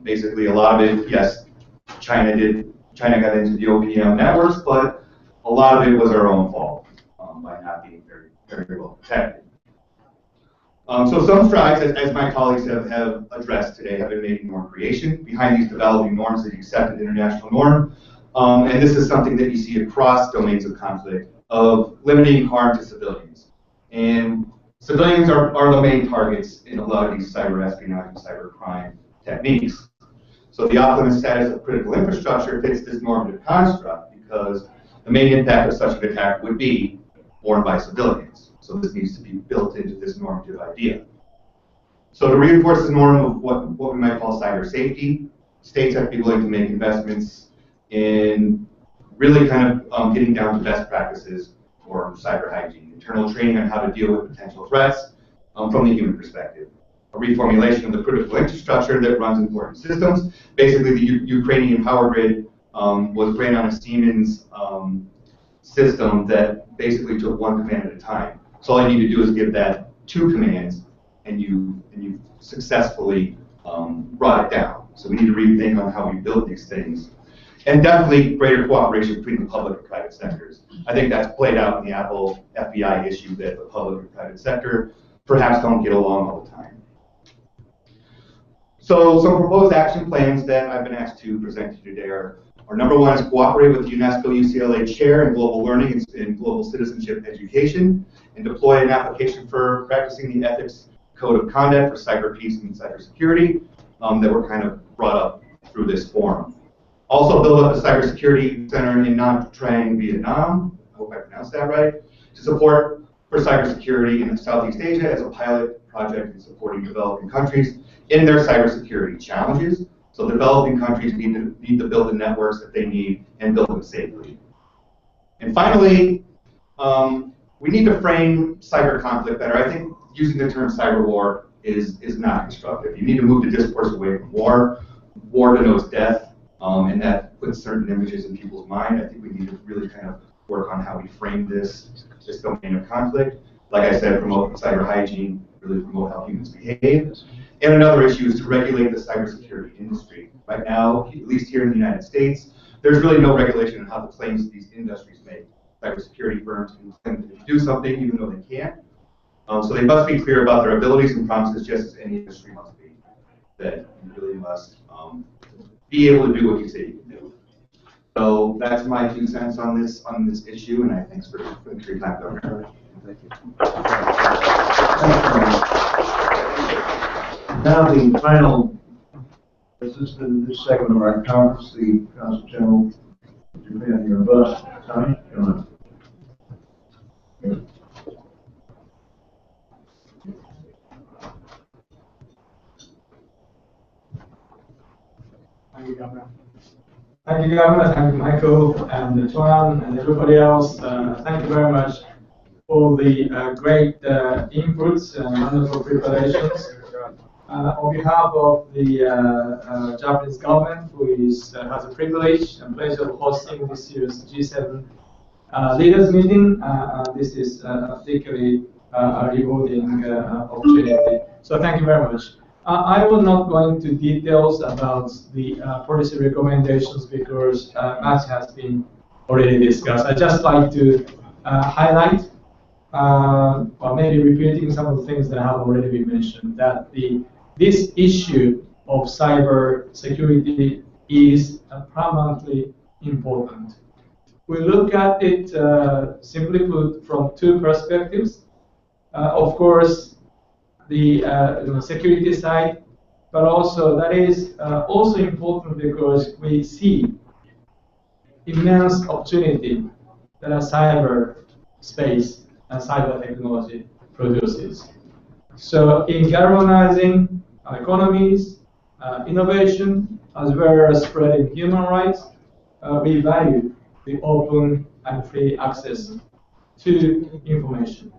Basically, a lot of it, yes, China got into the OPM networks, but a lot of it was our own fault by not being very, very well protected. So some strides, as my colleagues have addressed today, have been made in norm creation. Behind these developing norms is the accepted international norm. And this is something that you see across domains of conflict, of limiting harm to civilians. And civilians are the main targets in a lot of these cyber espionage and cyber crime techniques. So the optimum status of critical infrastructure fits this normative construct because the main impact of such an attack would be borne by civilians. So this needs to be built into this normative idea. So to reinforce the norm of what we might call cyber safety, states have to be willing to make investments in really kind of getting down to best practices for cyber hygiene, internal training on how to deal with potential threats from the human perspective, a reformulation of the critical infrastructure that runs important systems. Basically, the Ukrainian power grid was ran on a Siemens system that basically took one command at a time. So all you need to do is give that 2 commands, and you successfully brought it down. So we need to rethink on how we build these things. And definitely greater cooperation between the public and private sectors. I think that's played out in the Apple FBI issue that the public and private sector perhaps don't get along all the time. So some proposed action plans that I've been asked to present to you today are number 1 is cooperate with the UNESCO UCLA Chair in Global Learning and Global Citizenship Education and deploy an application for practicing the Ethics Code of Conduct for cyber peace and cybersecurity that were kind of brought up through this forum. Also build up a cybersecurity center in Nha Trang, Vietnam, I hope I pronounced that right, to support for cybersecurity in Southeast Asia as a pilot project in supporting developing countries in their cybersecurity challenges. So developing countries need to build the networks that they need and build them safely. And finally, we need to frame cyber conflict better. I think using the term cyber war is not constructive. You need to move the discourse away from war. War denotes death, and that puts certain images in people's mind. I think we need to really kind of work on how we frame this domain of conflict. Like I said, promote cyber hygiene, really promote how humans behave. And another issue is to regulate the cybersecurity industry. Right now, at least here in the United States, there's really no regulation on how the claims these industries make. Cybersecurity firms can claim to do something even though they can't. So they must be clear about their abilities and promises, just as any industry must be. That you really must be able to do what you say you can do. So that's my 2 cents on this issue, and I thanks for your time, Governor. Thank you. Now the final business in this segment of our conference, the Consul General Japan University. Tommy, come on. Thank you, Governor. Thank you, Governor. Thank you, Michael, and Tuan, and everybody else. Thank you very much for the great inputs and wonderful preparations. On behalf of the Japanese government, who has a privilege and pleasure of hosting this year's G7 leaders meeting, this is particularly a rewarding opportunity. So thank you very much. I will not go into details about the policy recommendations because much has been already discussed. I'd just like to highlight, or maybe repeating some of the things that have already been mentioned, that this issue of cyber security is paramountly important. We look at it, simply put, from 2 perspectives. Of course, the security side, but also that is also important because we see immense opportunity that a cyber space and cyber technology produces. So in galvanizing economies, innovation, as well as spreading human rights, we value the open and free access to information.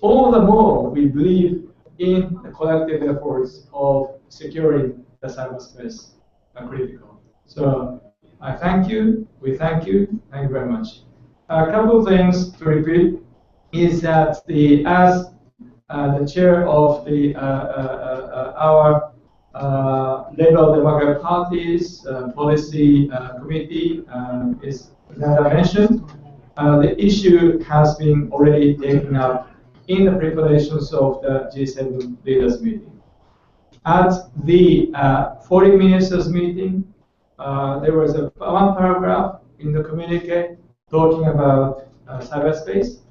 All the more we believe in the collective efforts of securing the cyberspace are critical. So I thank you, we thank you very much. A couple of things to repeat is that as the chair of our Liberal Democratic Party's policy committee is that I mentioned, the issue has been already taken up in the preparations of the G7 leaders meeting. At the foreign ministers meeting, there was one paragraph in the communique talking about cyberspace.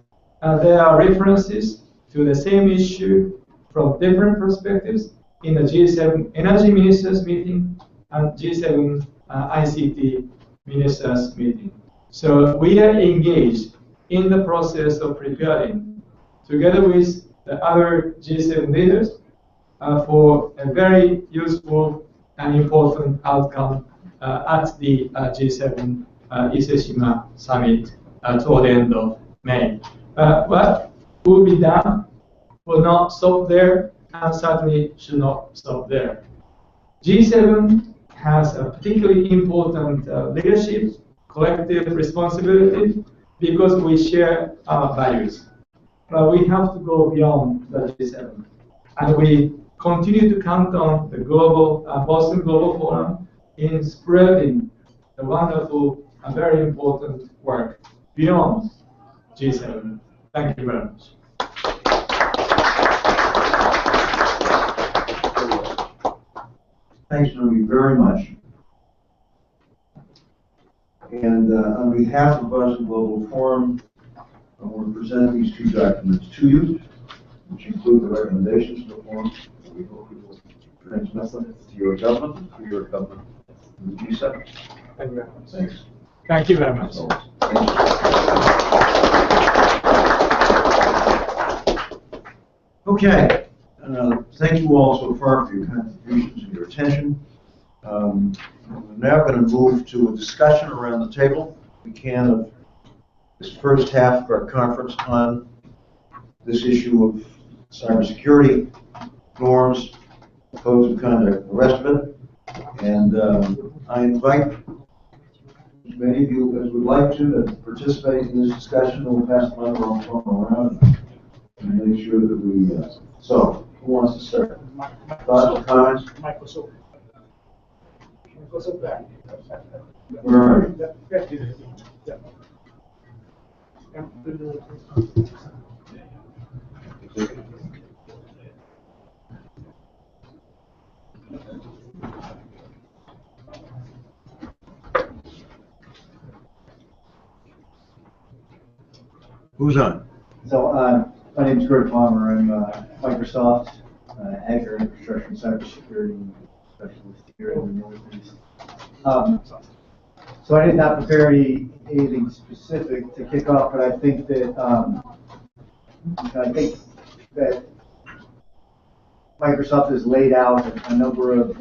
There are references to the same issue from different perspectives in the G7 energy ministers meeting and G7 ICT ministers meeting. So we are engaged in the process of preparing, together with the other G7 leaders, for a very useful and important outcome at the G7 Ise-Shima summit toward the end of May. What will be done will not stop there, and certainly should not stop there. G7 has a particularly important leadership, collective responsibility, because we share our values. But we have to go beyond the G7. And we continue to count on the Boston Global Forum in spreading the wonderful and very important work beyond G7. Thank you very much. Thanks, Nomi, very much. And on behalf of Boston Global Forum, I want to present these 2 documents to you, which include the recommendations of the forum. We hope you will transmit them to your government, to your government, and the G7. Thank you very much. Thanks. Thank you very much. Okay. Thank you all so far for your contributions and your attention. We're now going to move to a discussion around the table, if we can, of this first half of our conference on this issue of cybersecurity, norms, codes of conduct, the rest of it. And I invite as many of you as would like to participate in this discussion. We'll pass the microphone around and make sure that we, so who wants to start? Thoughts, comments? Microsoft. Where are you? Who's on? So my name is Greg Palmer. I'm Microsoft Azure Infrastructure and Cybersecurity Specialist here in the Northeast. So I did not prepare anything specific to kick off, but I think that Microsoft has laid out a number of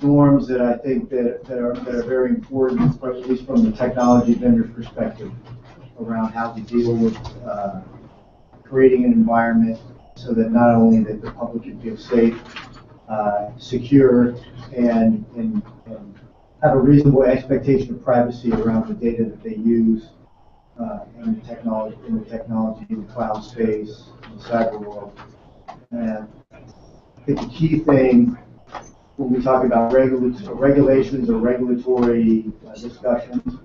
norms that I think that are very important, at least from the technology vendor's perspective, around how to deal with creating an environment so that not only that the public can feel safe, secure, and have a reasonable expectation of privacy around the data that they use in the technology, in the cloud space, in the cyber world. And I think the key thing when we talk about regulations or regulatory discussions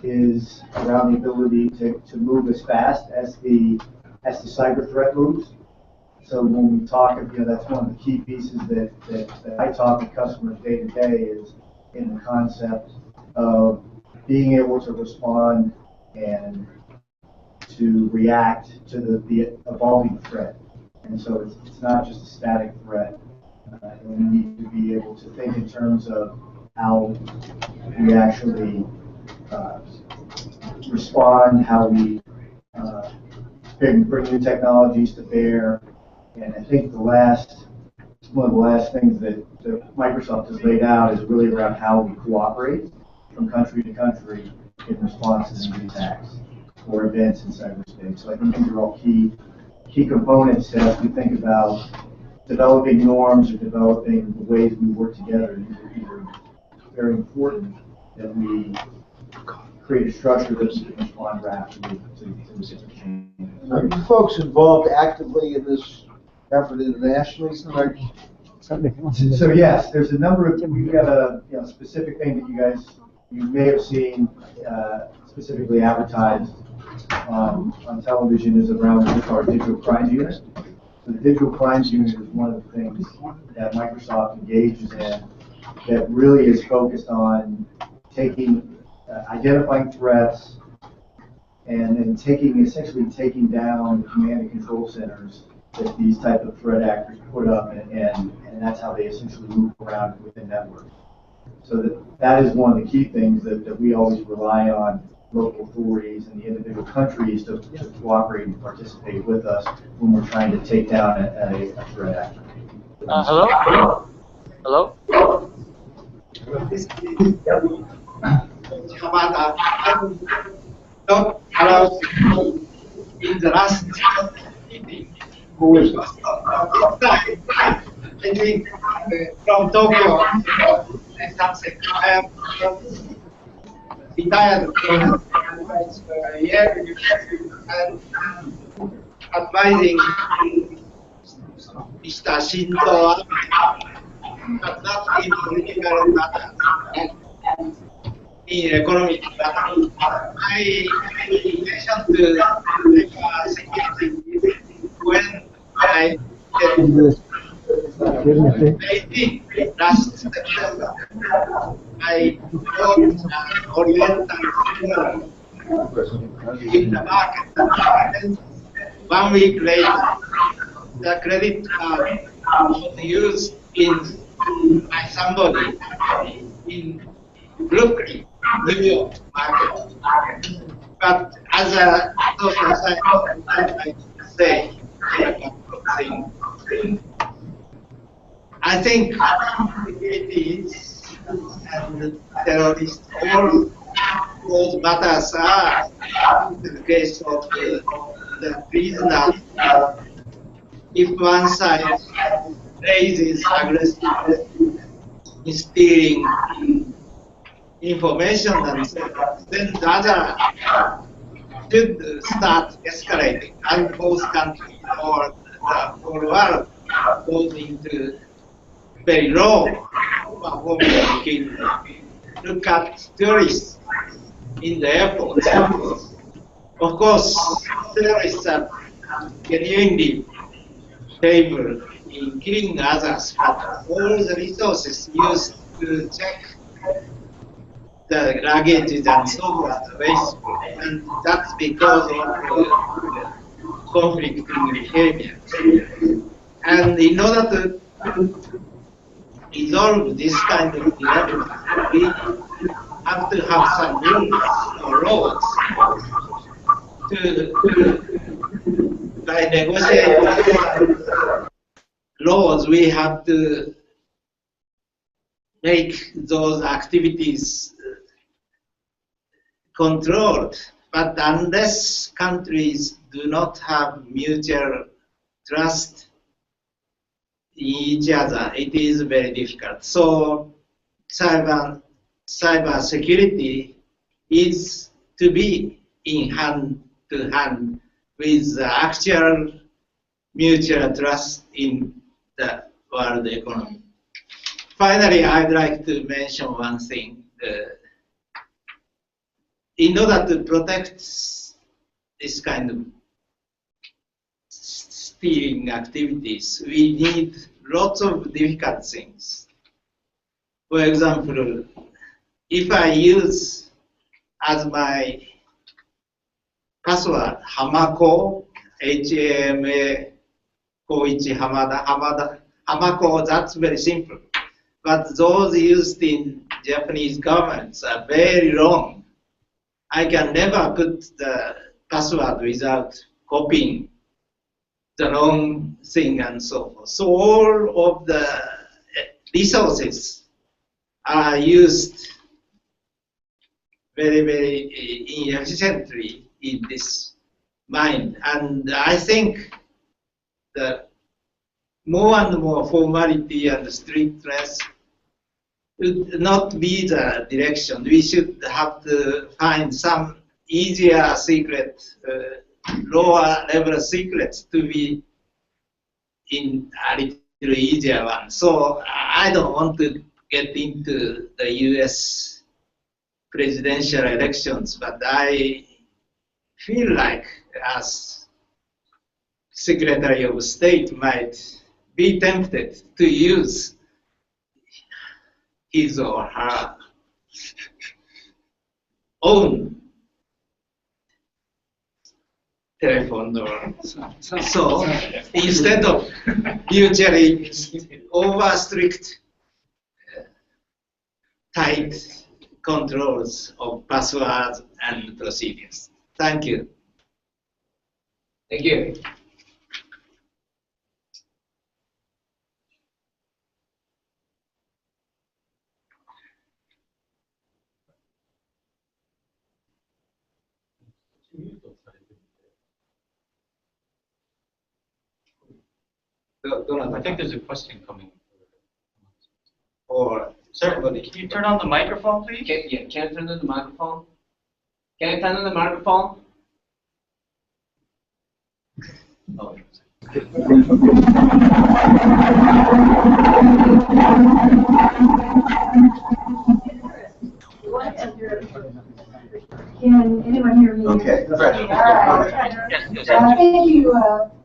is around the ability to move as fast as the cyber threat moves. So when we talk, that's one of the key pieces that I talk to customers day to day is in the concept of being able to respond and to react to the evolving threat. And so it's not just a static threat. And we need to be able to think in terms of how we actually respond, how we bring new technologies to bear. And I think one of the last things that Microsoft has laid out is really around how we cooperate from country to country in responses to attacks or events in cyberspace. So I think these are all key components as we think about developing norms or developing the ways we work together. These are very important that we create a structure that we can respond rapidly to different changes. Are you folks involved actively in this effort internationally? So yes, there's a number of, we've got a specific thing that you may have seen specifically advertised on television is around our digital crimes unit. So the digital crimes unit is one of the things that Microsoft engages in that really is focused on identifying threats and then essentially taking down the command and control centers that these type of threat actors put up, and that's how they essentially move around within networks. So that is one of the key things that we always rely on local authorities and the individual countries to cooperate and participate with us when we're trying to take down a threat actor. Hello? Hello? Not allowed in the last meeting. Who is it? I think from Tokyo, something. I am retired from Yale University and advising Mr. Shinzo Abe, but not in political matters and in economic matters. I mentioned to security when I did 18 last September. I bought an Oriental phone in the market. And 1 week later, the credit card was used by somebody in Brooklyn, New York market. But as a social scientist, I say, I think securities and terrorists, all those matters are in the case of the prisoners. If one side raises aggressive stealing information and so on, then the other should start escalating, and both countries or the whole world goes into very low performance killing. Look at tourists in the airports. Of course, terrorists are genuinely favor in killing others, but all the resources used to check the luggage and so on are wasteful, and that's because of conflicting behavior. And in order to resolve this kind of dilemma, we have to have some rules or laws by negotiating laws, we have to make those activities controlled. But unless countries do not have mutual trust in each other, it is very difficult. So cyber security is to be in hand to hand with the actual mutual trust in the world economy. Finally, I'd like to mention one thing. In order to protect this kind of stealing activities, we need lots of difficult things. For example, if I use as my password Hamako, H-A-M-A, Koichi Hamada, Hamako, that's very simple. But those used in Japanese governments are very long. I can never put the password without copying the wrong thing and so forth. So all of the resources are used very, very inefficiently in this mind. And I think that more and more formality and strictness would not be the direction. We should have to find some easier secret, lower level secrets to be in a little easier one. So I don't want to get into the US presidential elections, but I feel like as Secretary of State might be tempted to use his or her own telephone or so instead of usually over strict tight controls of passwords and procedures. Thank you. Thank you. I think there's a question coming. Or sir, can you turn on the microphone, please? Can I turn on the microphone? Can I turn on the microphone? Oh. Can anyone hear me? Okay. All right. Thank you.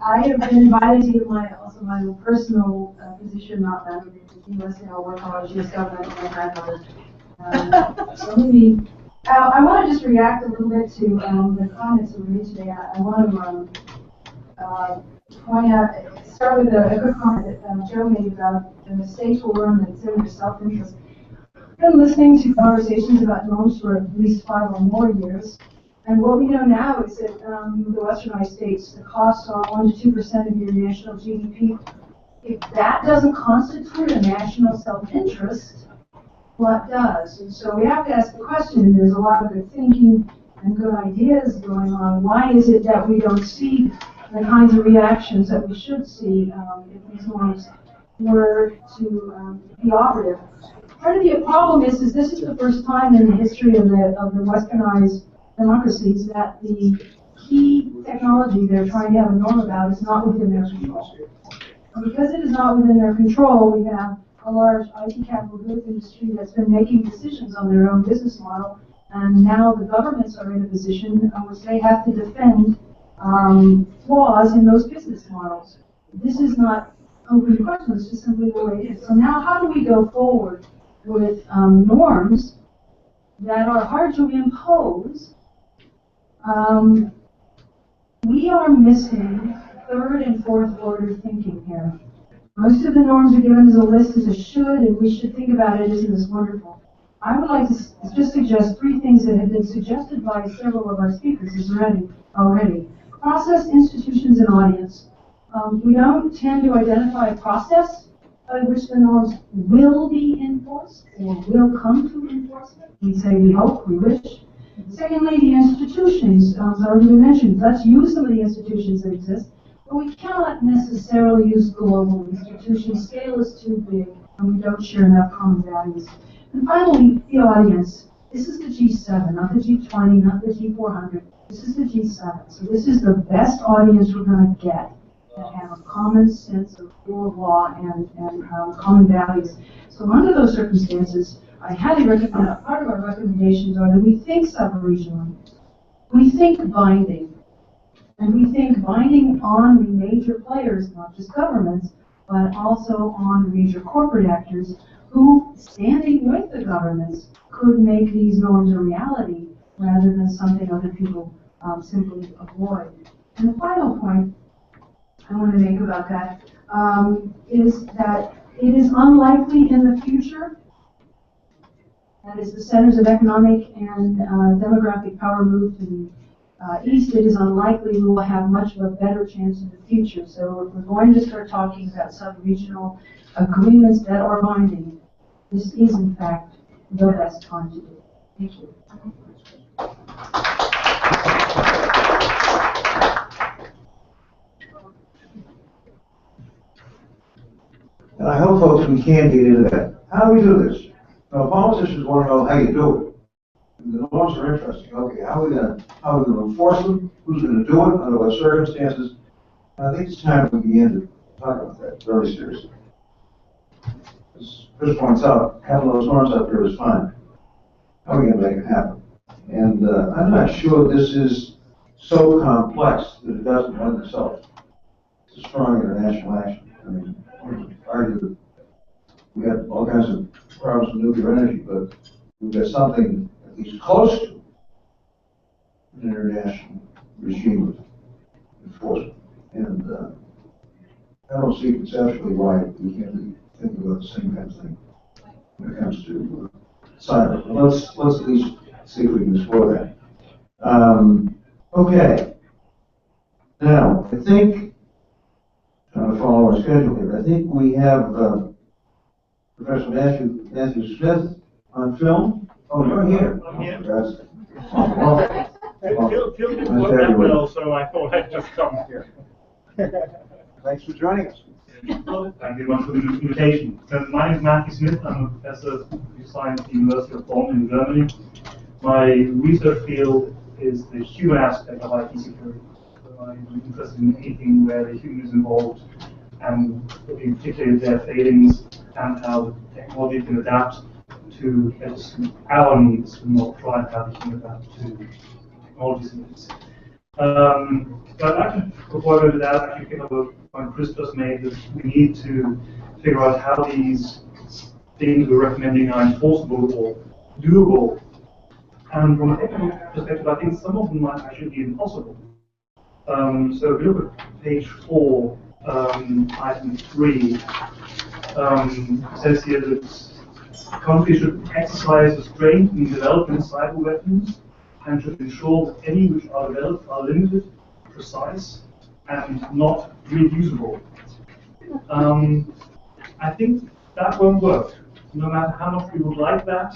I have been invited to give also my own personal position, not that of the U.S. work on U.S. government and my grandmother. So maybe I want to just react a little bit to the comments that were made today. I want to point out, start with a good comment that Joe made about the states will learn that it's in their self-interest. I've been listening to conversations about norms for at least 5 or more years, and what we know now is that the westernized states, the costs are 1 to 2% of your national GDP. If that doesn't constitute a national self-interest, what does? And so we have to ask the question, there's a lot of good thinking and good ideas going on. Why is it that we don't see the kinds of reactions that we should see if these norms were to be operative? Part of the problem is this is the first time in the history of the westernized democracies that the key technology they're trying to have a norm about is not within their control. And because it is not within their control, we have a large IT capital goods industry that's been making decisions on their own business model, and now the governments are in a position in which they have to defend flaws in those business models. This is not open question, it's just simply the way it is. So now how do we go forward with norms that are hard to impose? We are missing third and fourth order thinking here. Most of the norms are given as a list as a should, and we should think about it, isn't this wonderful? I would like to just suggest three things that have been suggested by several of our speakers already. Process, institutions, and audience. We don't tend to identify a process by which the norms will be enforced or will come to enforcement. We say we hope, we wish. Secondly, the institutions, as already been mentioned. Let's use some of the institutions that exist, but we cannot necessarily use global institutions. Scale is too big, and we don't share enough common values. And finally, the audience. This is the G7, not the G20, not the G400. This is the G7. So this is the best audience we're going to get that have a common sense of rule of law and common values. So under those circumstances, I highly recommend, part of our recommendations are that we think sub-regionally. We think binding. And we think binding on the major players, not just governments, but also on the major corporate actors who, standing with the governments, could make these norms a reality rather than something other people simply avoid. And the final point I want to make about that is that it is unlikely in the future, that is, the centers of economic and demographic power move to the east, it is unlikely we will have much of a better chance in the future. So if we're going to start talking about sub-regional agreements that are binding, this is in fact the best time to do it. Thank you. And I hope folks we can get into that. How do we do this? Now, politicians want to know how you do it. And the norms are interesting. Okay, how are we going to enforce them? Who's going to do it? Under what circumstances? And I think it's time we begin to talk about that very seriously. As Chris points out, having those norms up there is fine. How are we going to make it happen? And I'm not sure this is so complex that it doesn't lend itself to strong international action. I mean, I would argue that we have all kinds of problems with nuclear energy, but we've got something at least close to an international regime of enforcement. And I don't see conceptually why we can't be thinking about the same kind of thing when it comes to cyber. Let's at least see if we can explore that. Okay. Now, I think, trying to follow our schedule here, I think we have Professor Matthew Smith on film. Oh, you're here. I'm here. Well, Phil didn't work that well, so I thought I'd just come here. Thanks for joining us. Thank you very much for the invitation. So my name is Matthew Smith. I'm a professor of computer science at the University of Bonn in Germany. My research field is the human aspect of IT security. So I'm interested in anything where the human is involved, and looking particularly at their failings and how the technology can adapt to our needs and not try and have the human adapt to technology's needs. But I'd like to, before I go to that, actually pick up a point Chris just made, that we need to figure out how these things we're recommending are enforceable or doable. And from a technical perspective, I think some of them might actually be impossible. So if you look at page 4, item 3, it says here that countries should exercise restraint in developing cyber weapons and should ensure that any which are developed are limited, precise, and not reusable. I think that won't work. No matter how much we would like that,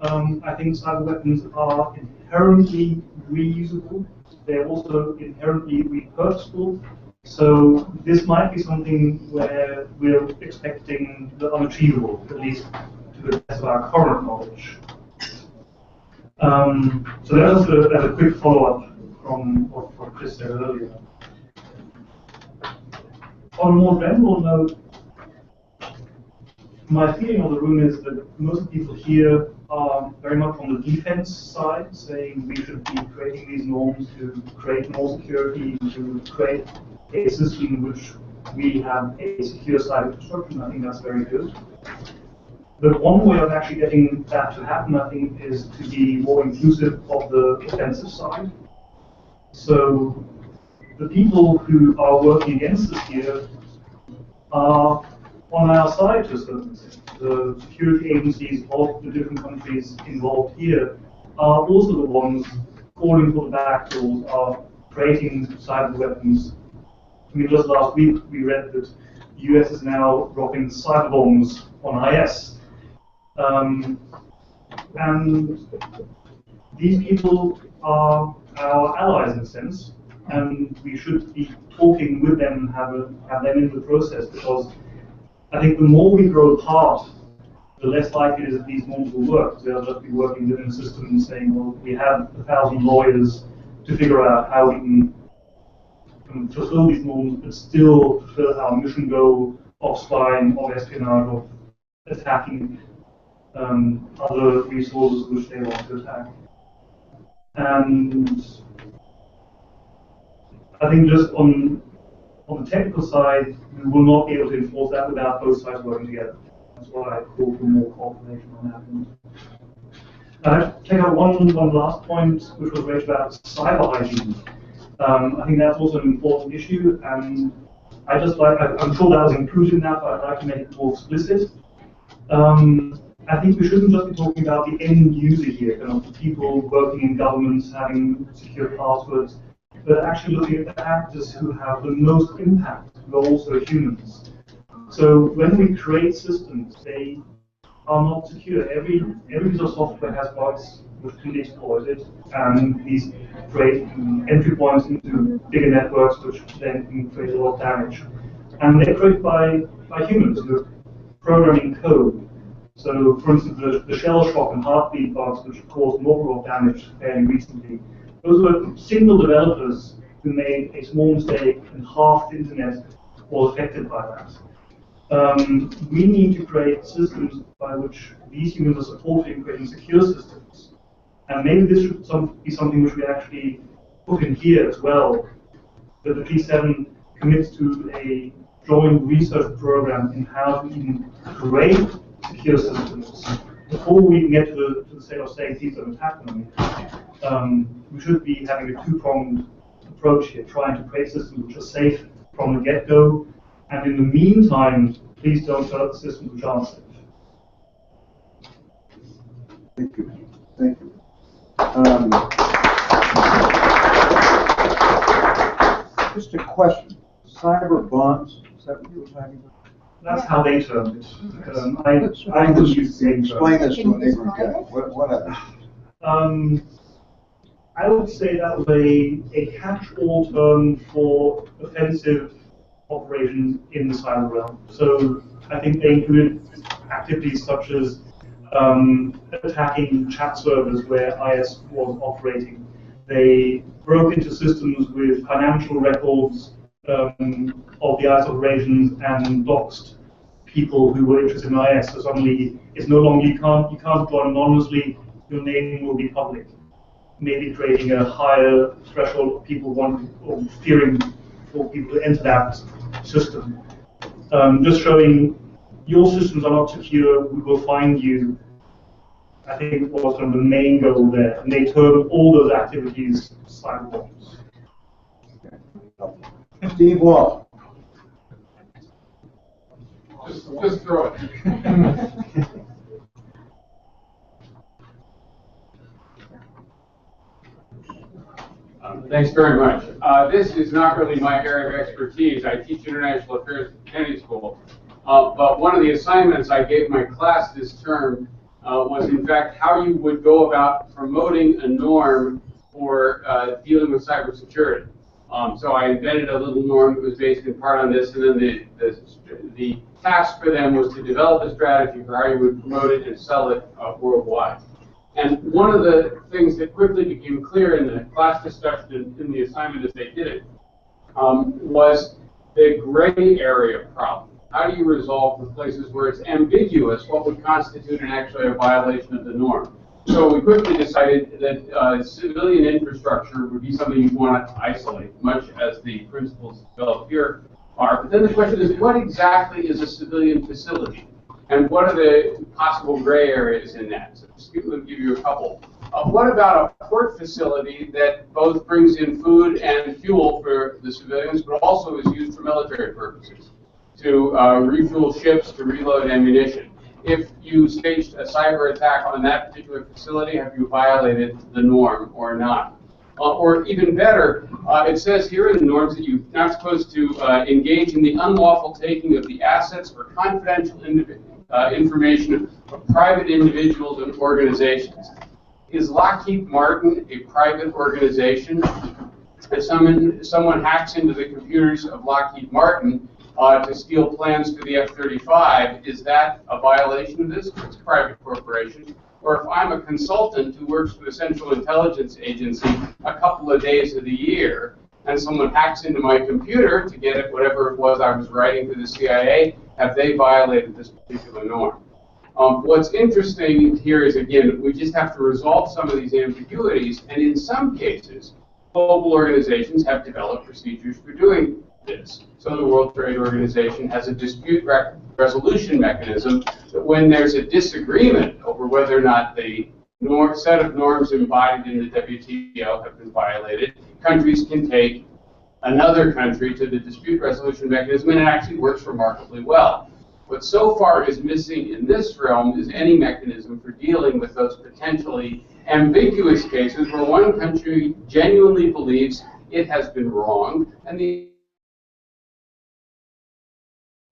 I think cyber weapons are inherently reusable. They're also inherently repurposable. So this might be something where we're expecting the unachievable, at least to the best of our current knowledge. So that's a quick follow-up from what Chris said earlier. On a more general note, my feeling of the room is that most people here are very much on the defense side, saying we should be creating these norms to create more security, to create a system in which we have a secure cyber infrastructure, and I think that's very good. But one way of actually getting that to happen, I think, is to be more inclusive of the offensive side. So the people who are working against us here are on our side to a certain extent. The security agencies of the different countries involved here are also the ones calling for the back doors, are creating cyber weapons. I mean, just last week we read that the US is now dropping cyber bombs on IS. And these people are our allies in a sense, and we should be talking with them and have them in the process, because I think the more we grow apart, the less likely it is that these norms will work. They'll just be working within the system and saying, well, we have 1,000 lawyers to figure out how we can fulfill these norms, but still fulfill our mission goal of spying, of espionage, of attacking other resources which they want to attack. And I think just on the technical side, we will not be able to enforce that without both sides working together. That's why I call for more cooperation on that. I'll take out one last point, which was raised about cyber hygiene. I think that's also an important issue, and I'm sure that was included in that, but I'd like to make it more explicit. I think we shouldn't just be talking about the end user here, kind of the people working in governments having secure passwords, but actually looking at the actors who have the most impact, who are also humans. So when we create systems, they are not secure. Every piece of software has bugs which can be exploited, and these create entry points into bigger networks, which then can create a lot of damage. And they're created by humans who are programming code. So, for instance, the shell shock and heartbeat bugs, which caused an awful lot of damage fairly recently, those were single developers who made a small mistake, and half the internet was affected by that. We need to create systems by which these humans are supporting creating secure systems. And maybe this should be something which we actually put in here as well, that the G7 commits to a joint research program in how to even create secure systems. Before we can get to the state of saying things don't happen, we should be having a two-pronged approach here, trying to create systems which are safe from the get-go, and in the meantime, please don't develop systems which aren't safe. Thank you. Thank you. Just a question. Cyber bonds, is that what you were talking about? That's how they termed it. Explain this to a neighboring guy. What happened? I would say that was a catch-all term for offensive operations in the cyber realm. So I think they included activities such as attacking chat servers where IS was operating. They broke into systems with financial records of the IS operations and doxed people who were interested in IS. So suddenly it's no longer, you can't join anonymously, your name will be public. Maybe creating a higher threshold of people wanting or fearing for people to enter that system. Just showing your systems are not secure, we will find you, I think was kind of the main goal there. And they termed all those activities cyber bombs. Steve Wall. Just throw it. Thanks very much. This is not really my area of expertise. I teach international affairs Kennedy School. But one of the assignments I gave my class this term was in fact how you would go about promoting a norm for dealing with cybersecurity. So I invented a little norm that was based in part on this, and then the task for them was to develop a strategy for how you would promote it and sell it worldwide. And one of the things that quickly became clear in the class discussion in the assignment as they did it was the gray area problem. How do you resolve the places where it's ambiguous what would constitute actually a violation of the norm? So we quickly decided that civilian infrastructure would be something you want to isolate, much as the principles developed here are. But then the question is, what exactly is a civilian facility? And what are the possible gray areas in that? So just give you a couple. What about a port facility that both brings in food and fuel for the civilians, but also is used for military purposes, to refuel ships, to reload ammunition? If you staged a cyber attack on that particular facility, have you violated the norm or not? Or even better, it says here in the norms that you're not supposed to engage in the unlawful taking of the assets or confidential information of private individuals and organizations. Is Lockheed Martin a private organization? If someone hacks into the computers of Lockheed Martin to steal plans for the F-35, is that a violation of this? It's a private corporation. Or if I'm a consultant who works for the Central Intelligence Agency a couple of days of the year, and someone hacks into my computer to get at whatever it was I was writing for the CIA, have they violated this particular norm? What's interesting here is, again, we just have to resolve some of these ambiguities, and in some cases, global organizations have developed procedures for doing this. So the World Trade Organization has a dispute resolution mechanism that when there's a disagreement over whether or not the set of norms embodied in the WTO have been violated, countries can take another country to the dispute resolution mechanism, and it actually works remarkably well. What so far is missing in this realm is any mechanism for dealing with those potentially ambiguous cases where one country genuinely believes it has been wronged, and the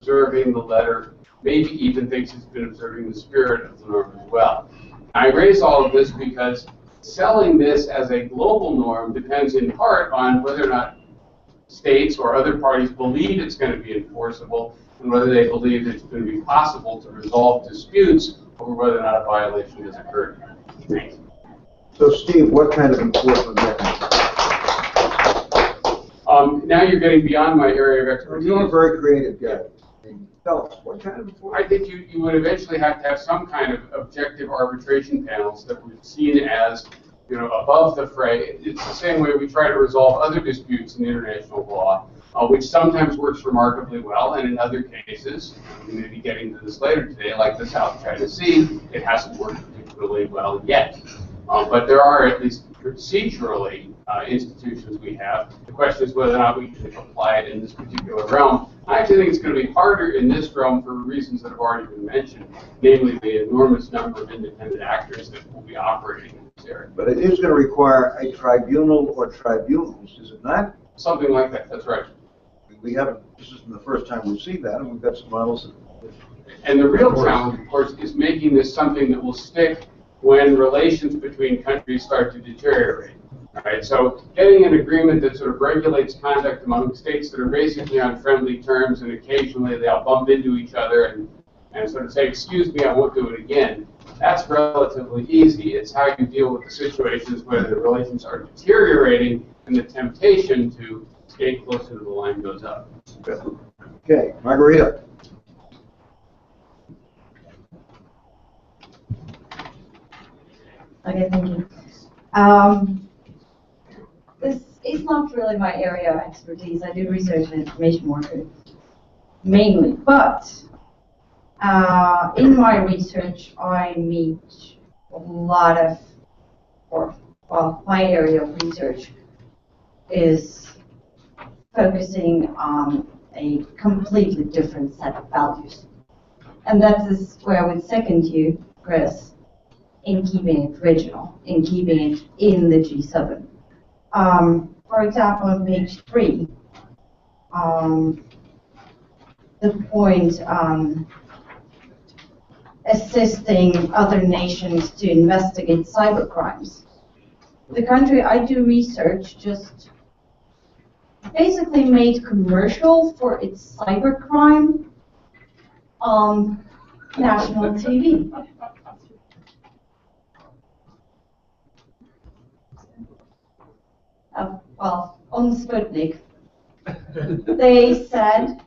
observing the letter, maybe even thinks it's been observing the spirit of the norm as well. I raise all of this because selling this as a global norm depends in part on whether or not states or other parties believe it's going to be enforceable, and whether they believe it's going to be possible to resolve disputes over whether or not a violation has occurred. Thanks. So, Steve, what kind of enforcement mechanism? Now you're getting beyond my area of expertise. You're a very creative guy. Tell us, what kind of enforcement? I think you would eventually have to have some kind of objective arbitration panels that were seen as, above the fray. It's the same way we try to resolve other disputes in international law, which sometimes works remarkably well, and in other cases, we may be getting to this later today, like the South China Sea, it hasn't worked particularly well yet. But there are, at least procedurally, institutions we have. The question is whether or not we can apply it in this particular realm. I actually think it's going to be harder in this realm for reasons that have already been mentioned, namely the enormous number of independent actors that will be operating in this area. But it is going to require a tribunal or tribunals, is it not? Something like that, that's right. We haven't, this isn't the first time we've seen that, and we've got some models. And the real challenge, of course, is making this something that will stick when relations between countries start to deteriorate. Right? So getting an agreement that sort of regulates conduct among states that are basically on friendly terms, and occasionally they'll bump into each other and sort of say, excuse me, I won't do it again. That's relatively easy. It's how you deal with the situations where the relations are deteriorating and the temptation to stay closer to the line goes up. Okay, Margarita. Okay, thank you. This is not really my area of expertise. I do research and information marketing mainly, but in my research, I meet a lot of, my area of research is focusing on a completely different set of values. And that is where I would second you, Chris, in keeping it regional, in keeping it in the G7. For example, on page 3, the point assisting other nations to investigate cybercrimes. The country I do research just basically made commercial for its cybercrime on national TV. Well, on Sputnik. They said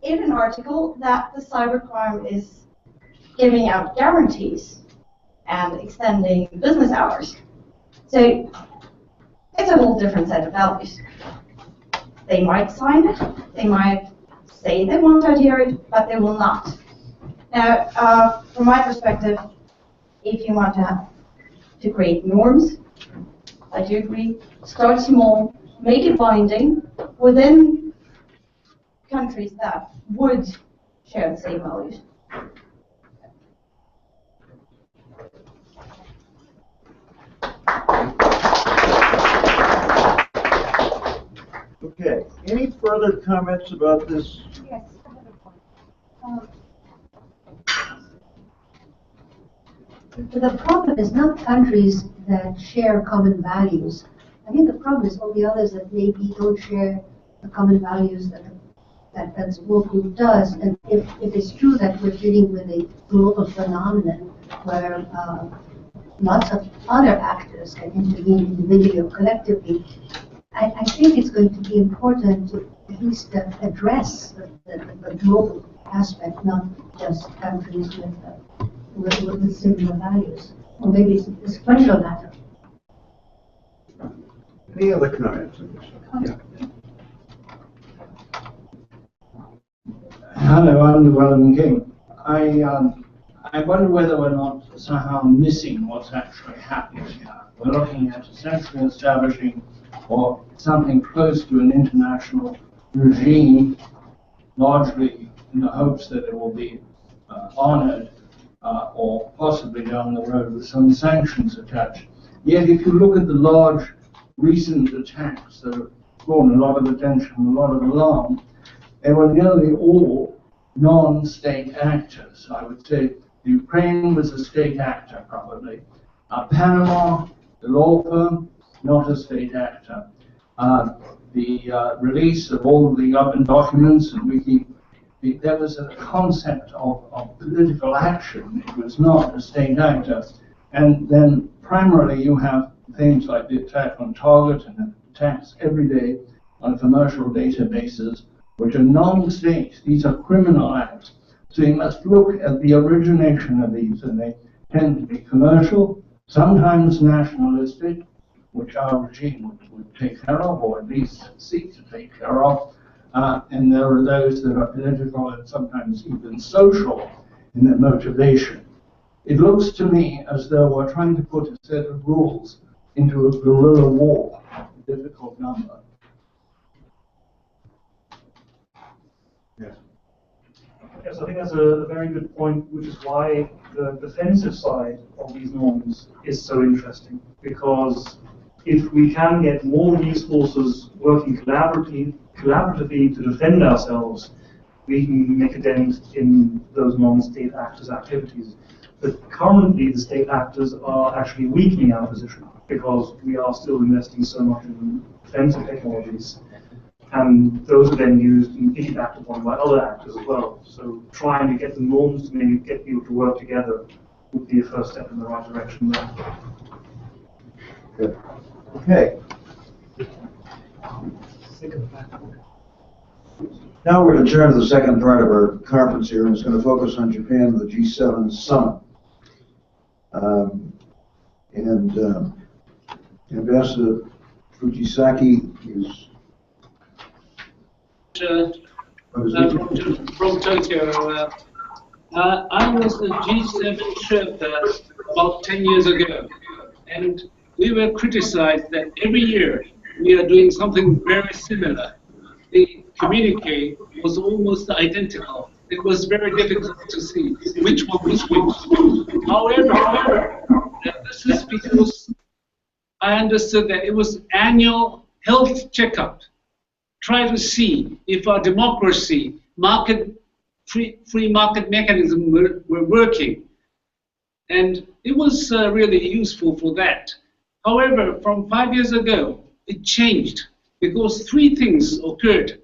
in an article that the cybercrime is giving out guarantees and extending business hours. So it's a whole different set of values. They might sign it, they might say they want to adhere it, but they will not. Now, from my perspective, if you want to create norms, I do agree, start small, make it binding within countries that would share the same values. Okay, any further comments about this? Yes, I have a point. The problem is not countries that share common values. I think the problem is all the others that maybe don't share the common values that the World Group does. And if it's true that we're dealing with a global phenomenon where lots of other actors can intervene individually or collectively, I think it's going to be important to at least address the global aspect, not just countries with similar values. Or maybe it's a sequential matter. Any other comments? Yeah. Hello, I'm Llewellyn King. I wonder whether we're not somehow missing what's actually happening here. We're looking at essentially establishing or something close to an international regime, largely in the hopes that it will be honored or possibly down the road with some sanctions attached. Yet if you look at the large recent attacks that have drawn a lot of attention, a lot of alarm, they were nearly all non-state actors. I would say Ukraine was a state actor, probably. Panama, the law firm, not a state actor. The release of all the open documents and there was a concept of political action. It was not a state actor. And then primarily you have things like the attack on Target and attacks every day on commercial databases, which are non-state. These are criminal acts. So you must look at the origination of these, and they tend to be commercial, sometimes nationalistic, which our regime would take care of, or at least seek to take care of. And there are those that are political and sometimes even social in their motivation. It looks to me as though we're trying to put a set of rules into a guerrilla war, a difficult number. Yes. Yes, I think that's a very good point, which is why the defensive side of these norms is so interesting, because if we can get more news sources working collaboratively to defend ourselves, we can make a dent in those non-state actors' activities. But currently, the state actors are actually weakening our position because we are still investing so much in defensive technologies, and those are then used and piggybacked upon by other actors as well. So trying to get the norms to maybe get people to work together would be a first step in the right direction there. Good. Okay. Now we're going to turn to the second part of our conference here, and it's going to focus on Japan and the G7 summit. Ambassador Fujisaki is from Tokyo. I was the G7 Sherpa about 10 years ago, and we were criticized that every year we are doing something very similar. The communique was almost identical. It was very difficult to see which one was which. However, this is because I understood that it was annual health checkup. Try to see if our democracy, market free market mechanism were working. And it was really useful for that. However, from 5 years ago, it changed because three things occurred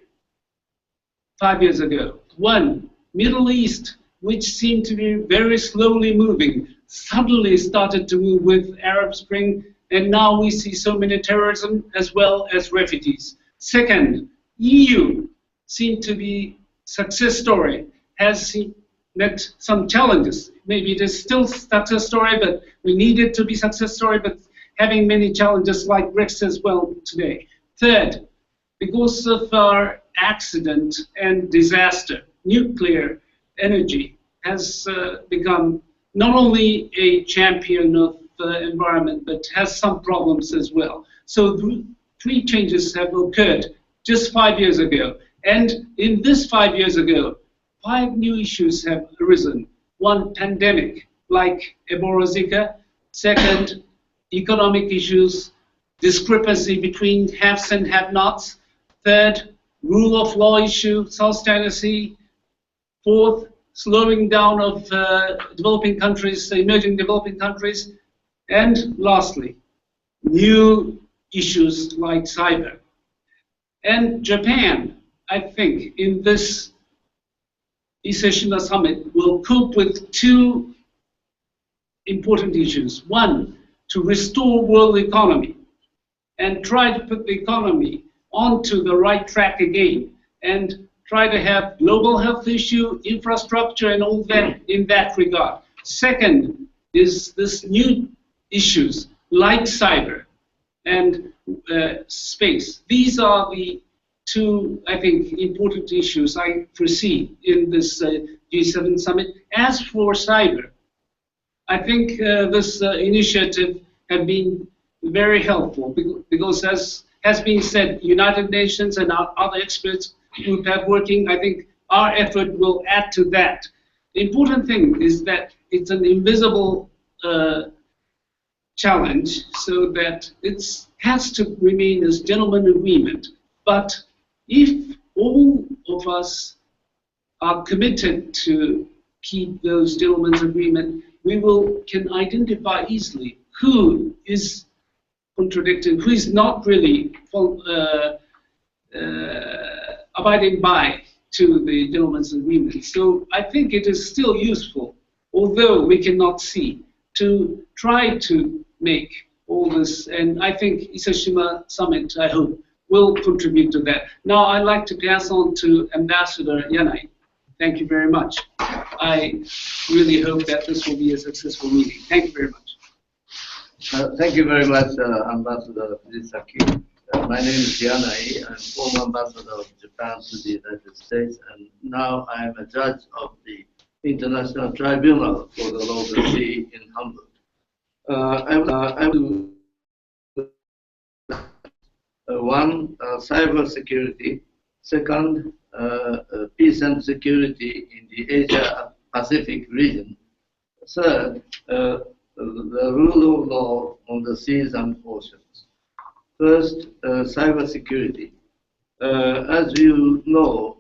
5 years ago. One, Middle East, which seemed to be very slowly moving, suddenly started to move with Arab Spring, and now we see so many terrorism as well as refugees. Second, EU seemed to be success story, has met some challenges. Maybe it is still success story, but we need it to be success story, but having many challenges like Brexit as well today. Third, because of our accident and disaster, nuclear energy has become not only a champion of the environment, but has some problems as well. So three changes have occurred just 5 years ago. And in this 5 years ago, 5 new issues have arisen. One, pandemic, like Ebola Zika. Second, economic issues, discrepancy between haves and have-nots. Third, rule of law issue, South China Sea. Fourth, slowing down of developing countries, emerging developing countries. And lastly, new issues like cyber. And Japan, I think, in this Ise-Shima Summit will cope with two important issues. One, to restore world economy and try to put the economy onto the right track again and try to have global health issue, infrastructure, and all that in that regard. Second is this new issues like cyber and space. These are the two, I think, important issues I foresee in this G7 summit. As for cyber, I think this initiative has been very helpful because, as has been said, United Nations and our other experts who have working, I think our effort will add to that. The important thing is that it's an invisible challenge, so that it has to remain as gentleman agreement. But if all of us are committed to keep those gentlemen's agreement, we can identify easily who is contradicting, who is not really abiding by to the gentleman's agreement. So I think it is still useful, although we cannot see, to try to make all this, and I think Ise-Shima Summit, I hope, will contribute to that. Now I'd like to pass on to Ambassador Yanai. Thank you very much. I really hope that this will be a successful meeting. Thank you very much. Thank you very much, Ambassador Fujisaki. My name is Yanai. I'm former ambassador of Japan to the United States, and now I am a judge of the International Tribunal for the Law of the Sea in Hamburg. One, cyber security. Second, peace and security in the Asia-Pacific region. Third, the rule of law on the seas and oceans. First, cyber security. As you know,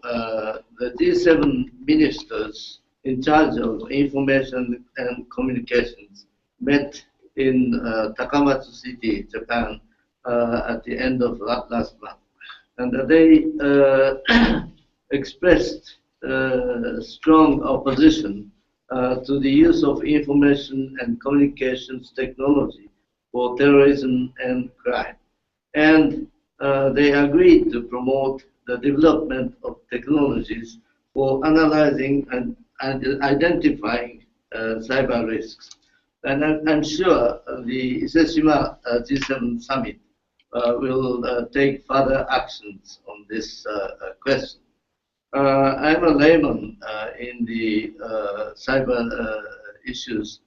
the G7 ministers in charge of information and communications met in Takamatsu City, Japan, at the end of last month. And they expressed strong opposition to the use of information and communications technology for terrorism and crime. And they agreed to promote the development of technologies for analyzing and identifying cyber risks. And I'm sure the Ise-Shima G7 summit will take further actions on this question. I'm a layman in the cyber issues,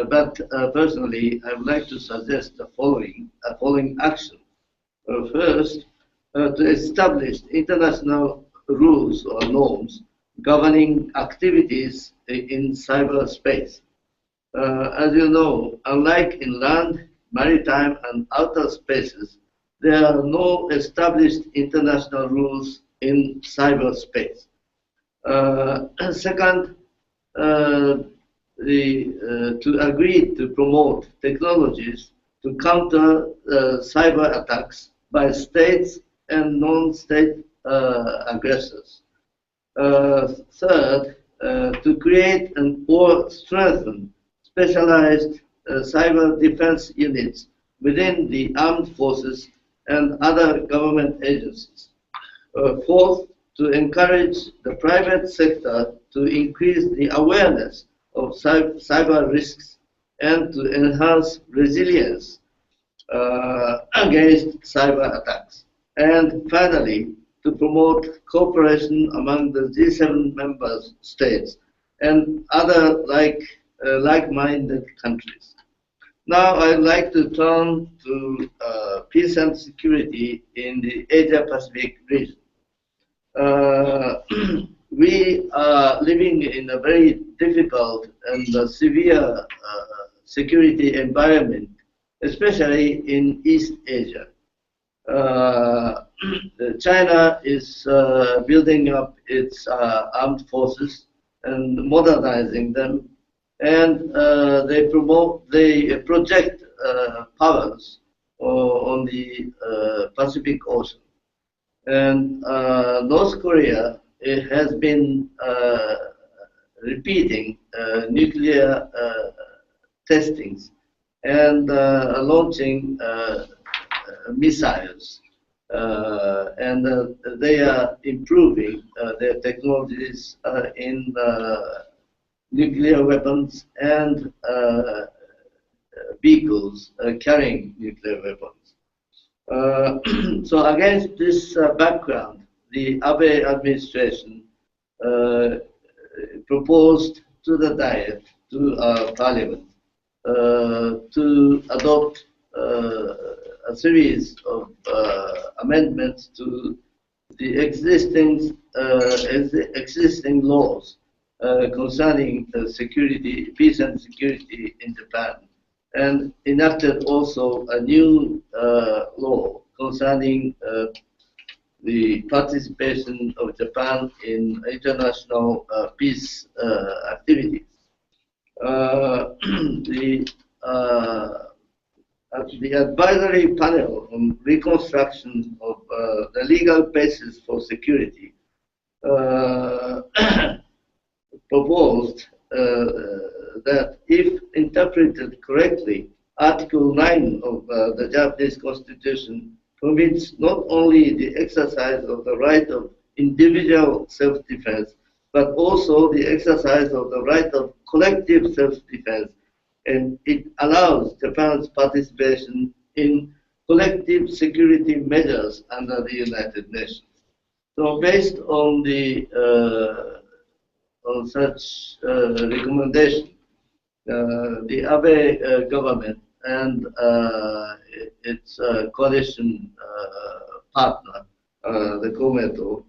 but personally, I would like to suggest the following action. First, to establish international rules or norms governing activities in cyberspace. As you know, unlike in land, maritime, and outer spaces, there are no established international rules in cyberspace. Second, to agree to promote technologies to counter cyber attacks by states and non-state aggressors. Third, to create or strengthen specialized cyber defense units within the armed forces and other government agencies. Fourth, to encourage the private sector to increase the awareness of cyber risks and to enhance resilience against cyber attacks. And finally, to promote cooperation among the G7 member states and other like-minded countries. Now I'd like to turn to peace and security in the Asia-Pacific region. We are living in a very difficult and severe security environment, especially in East Asia. China is building up its armed forces and modernizing them, and they project powers on the Pacific Ocean. And North Korea has been repeating nuclear testings and launching missiles. And they are improving their technologies in nuclear weapons and vehicles carrying nuclear weapons. So against this background, the Abe administration proposed to the Diet, to Parliament, to adopt a series of amendments to the existing laws concerning security, peace and security in Japan, and enacted also a new law concerning the participation of Japan in international peace activities. The advisory panel on reconstruction of the legal basis for security proposed that if interpreted correctly, Article 9 of the Japanese Constitution permits not only the exercise of the right of individual self-defense, but also the exercise of the right of collective self-defense, and it allows Japan's participation in collective security measures under the United Nations. So based on the on such recommendation, the Abe government and its coalition partner, the Komeito,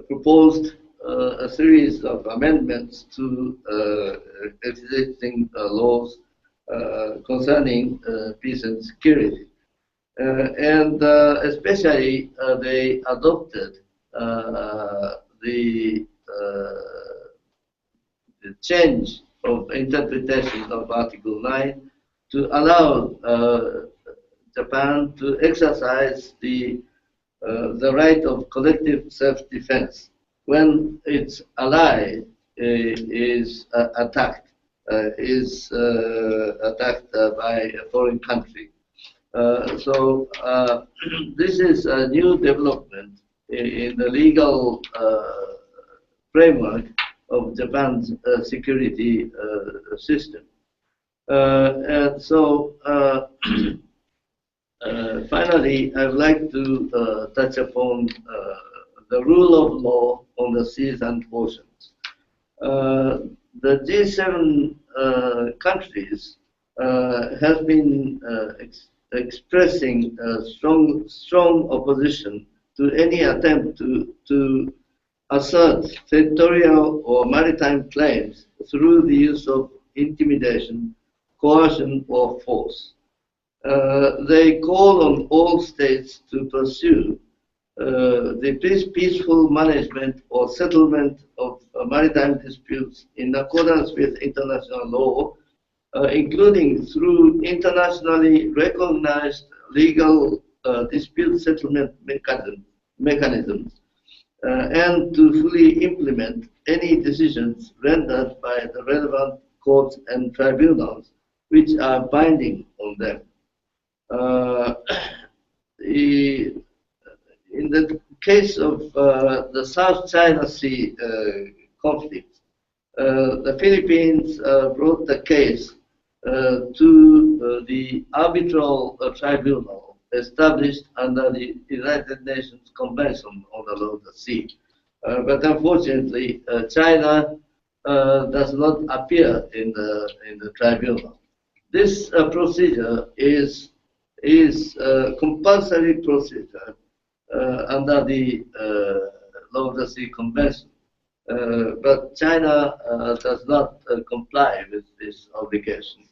proposed a series of amendments to existing laws concerning peace and security. And especially they adopted the change of interpretation of Article 9 to allow Japan to exercise the right of collective self-defense when its ally is attacked by a foreign country. So this is a new development in the legal framework of Japan's security system. And so finally, I would like to touch upon the rule of law on the seas and oceans. The G7 countries have been expressing strong opposition to any attempt to assert territorial or maritime claims through the use of intimidation, coercion, or force. They call on all states to pursue the peaceful management or settlement of maritime disputes in accordance with international law, including through internationally recognized legal dispute settlement mechanisms, and to fully implement any decisions rendered by the relevant courts and tribunals which are binding on them. In the case of the South China Sea conflict, the Philippines brought the case to the arbitral tribunal established under the United Nations Convention on the Law of the Sea. But unfortunately, China does not appear in the tribunal. This procedure is a compulsory procedure under the Law of the Sea Convention. But China does not comply with this obligation.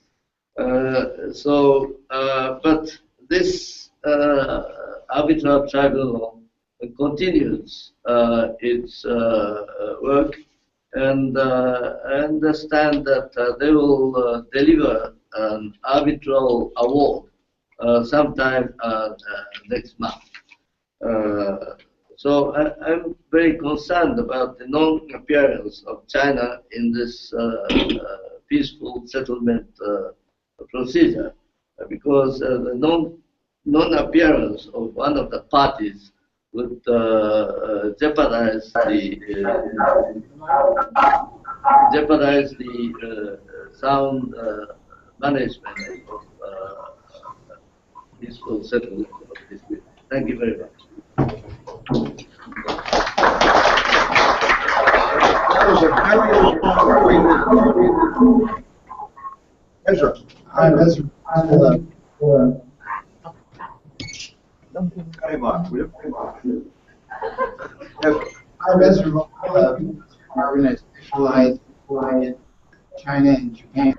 But this arbitral tribunal continues its work, and I understand that they will deliver an arbitral award sometime next month. So I'm very concerned about the non-appearance of China in this peaceful settlement procedure, because the non-appearance of one of the parties would jeopardize the sound management of peaceful settlement of this. Thank you very much. I'm Ezra. I'm Ezra. Department specialized in China and Japan.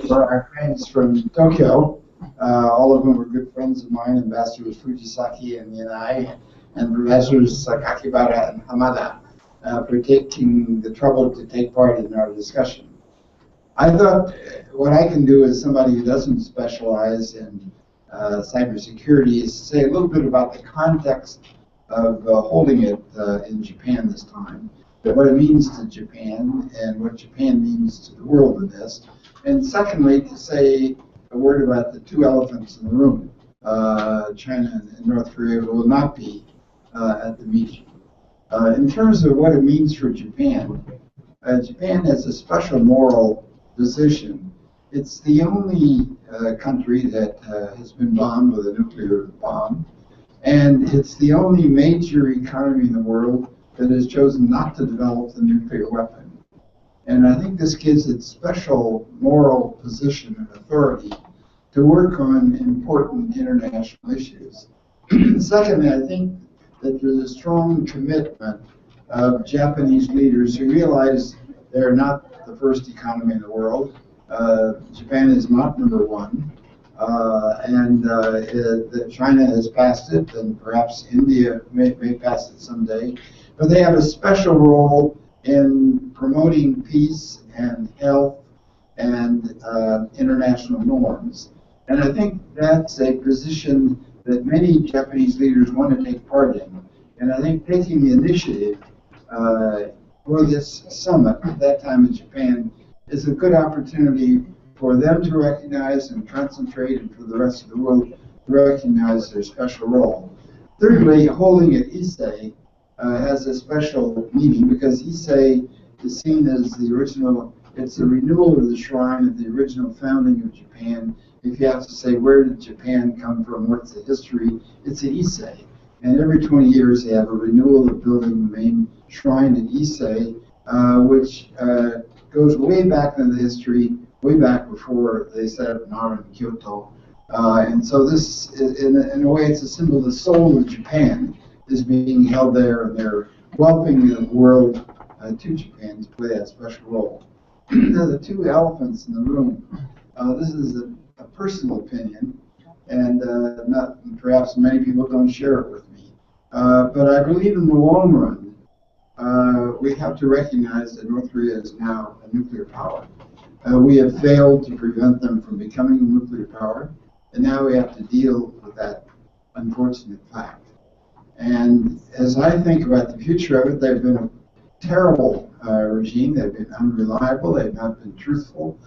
For our friends from Tokyo, all of whom are good friends of mine, Ambassadors Fujisaki and Yanai, and Professors Kakibara and Hamada, for taking the trouble to take part in our discussion. I thought what I can do as somebody who doesn't specialize in cybersecurity is say a little bit about the context of holding it in Japan this time, what it means to Japan and what Japan means to the world in this. And secondly, to say a word about the two elephants in the room, China and North Korea, who will not be at the meeting. In terms of what it means for Japan, Japan has a special moral position. It's the only country that has been bombed with a nuclear bomb, and it's the only major economy in the world that has chosen not to develop the nuclear weapon. And I think this gives it special moral position and authority to work on important international issues. Secondly, I think that there's a strong commitment of Japanese leaders who realize they're not the first economy in the world. Japan is not number one, and that China has passed it, and perhaps India may pass it someday. But they have a special role in promoting peace and health and international norms. And I think that's a position that many Japanese leaders want to take part in. And I think taking the initiative for this summit at that time in Japan is a good opportunity for them to recognize and concentrate, and for the rest of the world to recognize their special role. Thirdly, holding at Issei has a special meaning because Issei is seen as the original, it's a renewal of the shrine of the original founding of Japan. If you have to say, where did Japan come from, what's the history, it's at Issei. And every 20 years they have a renewal of building the main shrine at Issei, which goes way back in the history, way back before they set up Nara in Kyoto. And so this, in a way, it's a symbol of the soul of Japan is being held there, and they're welcoming the world to Japan to play that special role. The two elephants in the room, this is a personal opinion. and perhaps many people don't share it with me. But I believe in the long run, we have to recognize that North Korea is now a nuclear power. We have failed to prevent them from becoming a nuclear power, and now we have to deal with that unfortunate fact. And as I think about the future of it, they've been a terrible regime. They've been unreliable. They've not been truthful.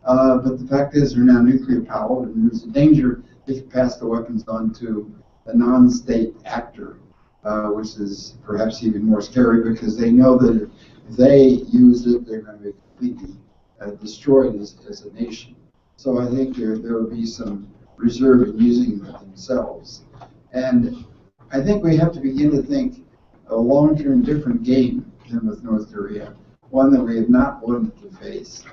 But the fact is, they're now nuclear power, and there's a danger they could pass the weapons on to a non-state actor, which is perhaps even more scary because they know that if they use it, they're going to be completely destroyed as a nation. So I think there will be some reserve in using it themselves. And I think we have to begin to think a long-term different game than with North Korea, one that we have not wanted to face.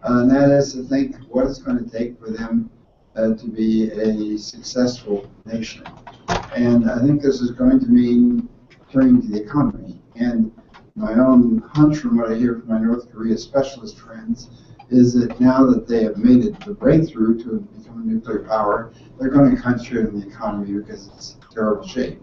And that is to think what it's going to take for them to be a successful nation. And I think this is going to mean turning to the economy. And my own hunch from what I hear from my North Korea specialist friends is that now that they have made it the breakthrough to become a nuclear power, they're going to concentrate on the economy because it's in terrible shape.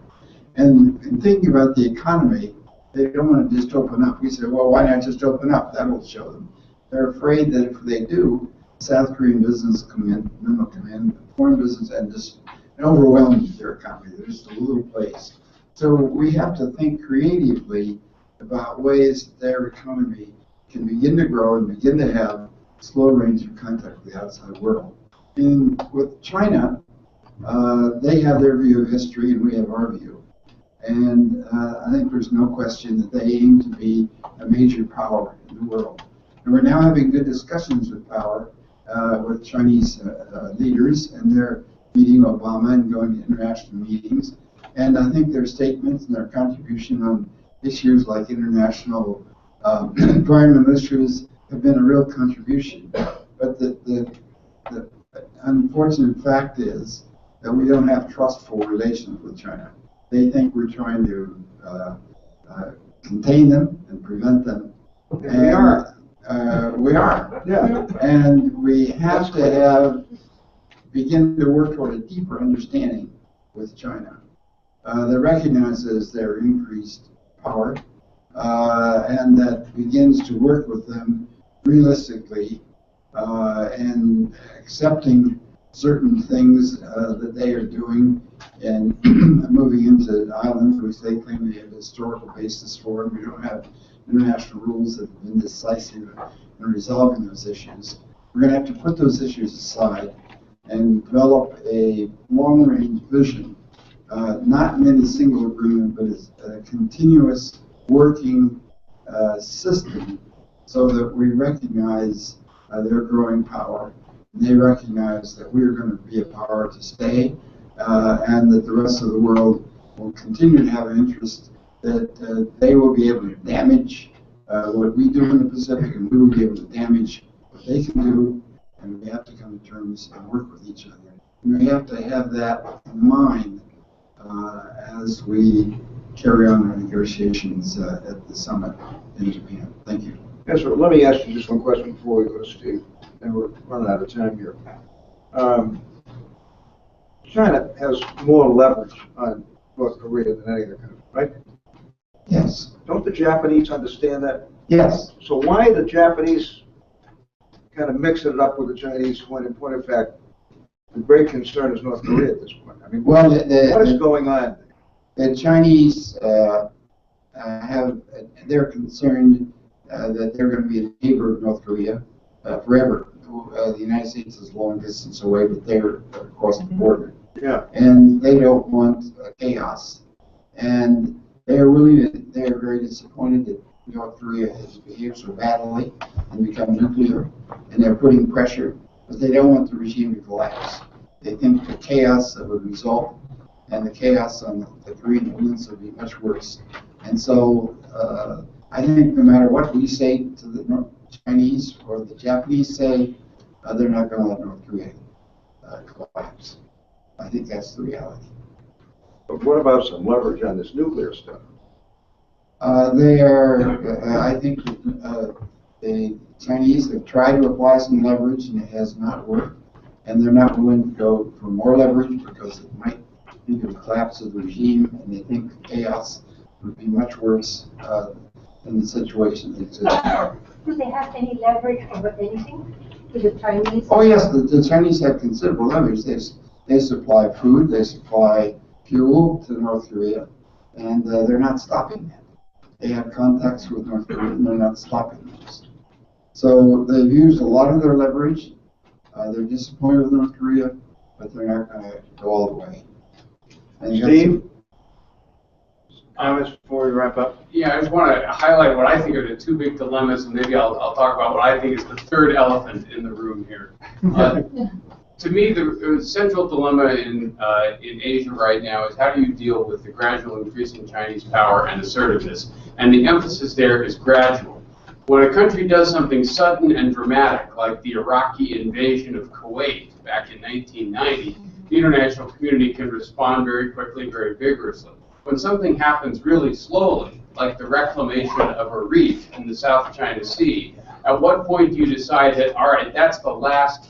And in thinking about the economy, they don't want to just open up. We say, well, why not just open up? That will show them. They're afraid that if they do, South Korean business come in, then they'll come in, foreign business, and just overwhelm their economy. They're just a little place. So we have to think creatively about ways that their economy can begin to grow and begin to have slow range of contact with the outside world. And with China, they have their view of history and we have our view. And I think there's no question that they aim to be a major power in the world. And we're now having good discussions with power, with Chinese leaders, and they're meeting Obama and going to international meetings. And I think their statements and their contribution on issues like international prime ministers have been a real contribution. But the unfortunate fact is that we don't have trustful relations with China. They think we're trying to contain them and prevent them. And we are. We are. Yeah. And we have to begin to work toward a deeper understanding with China that recognizes their increased power and that begins to work with them realistically and accepting certain things that they are doing and moving into islands which they claim they have a historical basis for. We don't have international rules that have been decisive in resolving those issues. We're going to have to put those issues aside and develop a long-range vision, not in any single agreement, but as a continuous working system so that we recognize their growing power. They recognize that we're going to be a power to stay and that the rest of the world will continue to have an interest that they will be able to damage what we do in the Pacific and we will be able to damage what they can do, and we have to come to terms and work with each other. And we have to have that in mind as we carry on our negotiations at the summit in Japan. Thank you. Yes, sir. Let me ask you just one question before we go to Steve, and we're running out of time here. China has more leverage on North Korea than any other country, right? Yes. Don't the Japanese understand that? Yes. So why the Japanese kind of mixing it up with the Chinese when, in point of fact, the great concern is North Korea at this point? I mean, well, what is going on? The Chinese they're concerned that they're going to be a neighbor of North Korea forever. The United States is a long distance away, but they're across the border. Yeah. And they don't want chaos. And they're very disappointed that North Korea has behaved so badly and become nuclear, and they're putting pressure, but they don't want the regime to collapse. They think the chaos that would result and the chaos on the Korean Peninsula would be much worse. And so I think no matter what we say to the Chinese or the Japanese say, they're not going to let North Korea collapse. I think that's the reality. But what about some leverage on this nuclear stuff? They are, I think the Chinese have tried to apply some leverage and it has not worked. and they're not willing to go for more leverage because it might be the collapse of the regime, and they think chaos would be much worse than the situation that exists. Do they have any leverage over anything to the Chinese? Oh yes, the Chinese have considerable leverage. They supply food, they supply fuel to North Korea, and they're not stopping that. They have contacts with North Korea, and they're not stopping those. So they've used a lot of their leverage. They're disappointed with North Korea, but they're not going to go all the way. And Steve? Comments before we wrap up? Yeah, I just want to highlight what I think are the two big dilemmas, and maybe I'll talk about what I think is the third elephant in the room here. To me, the central dilemma in Asia right now is how do you deal with the gradual increasing Chinese power and assertiveness? And the emphasis there is gradual. When a country does something sudden and dramatic, like the Iraqi invasion of Kuwait back in 1990, the international community can respond very quickly, very vigorously. When something happens really slowly, like the reclamation of a reef in the South China Sea, at what point do you decide that, all right, that's the last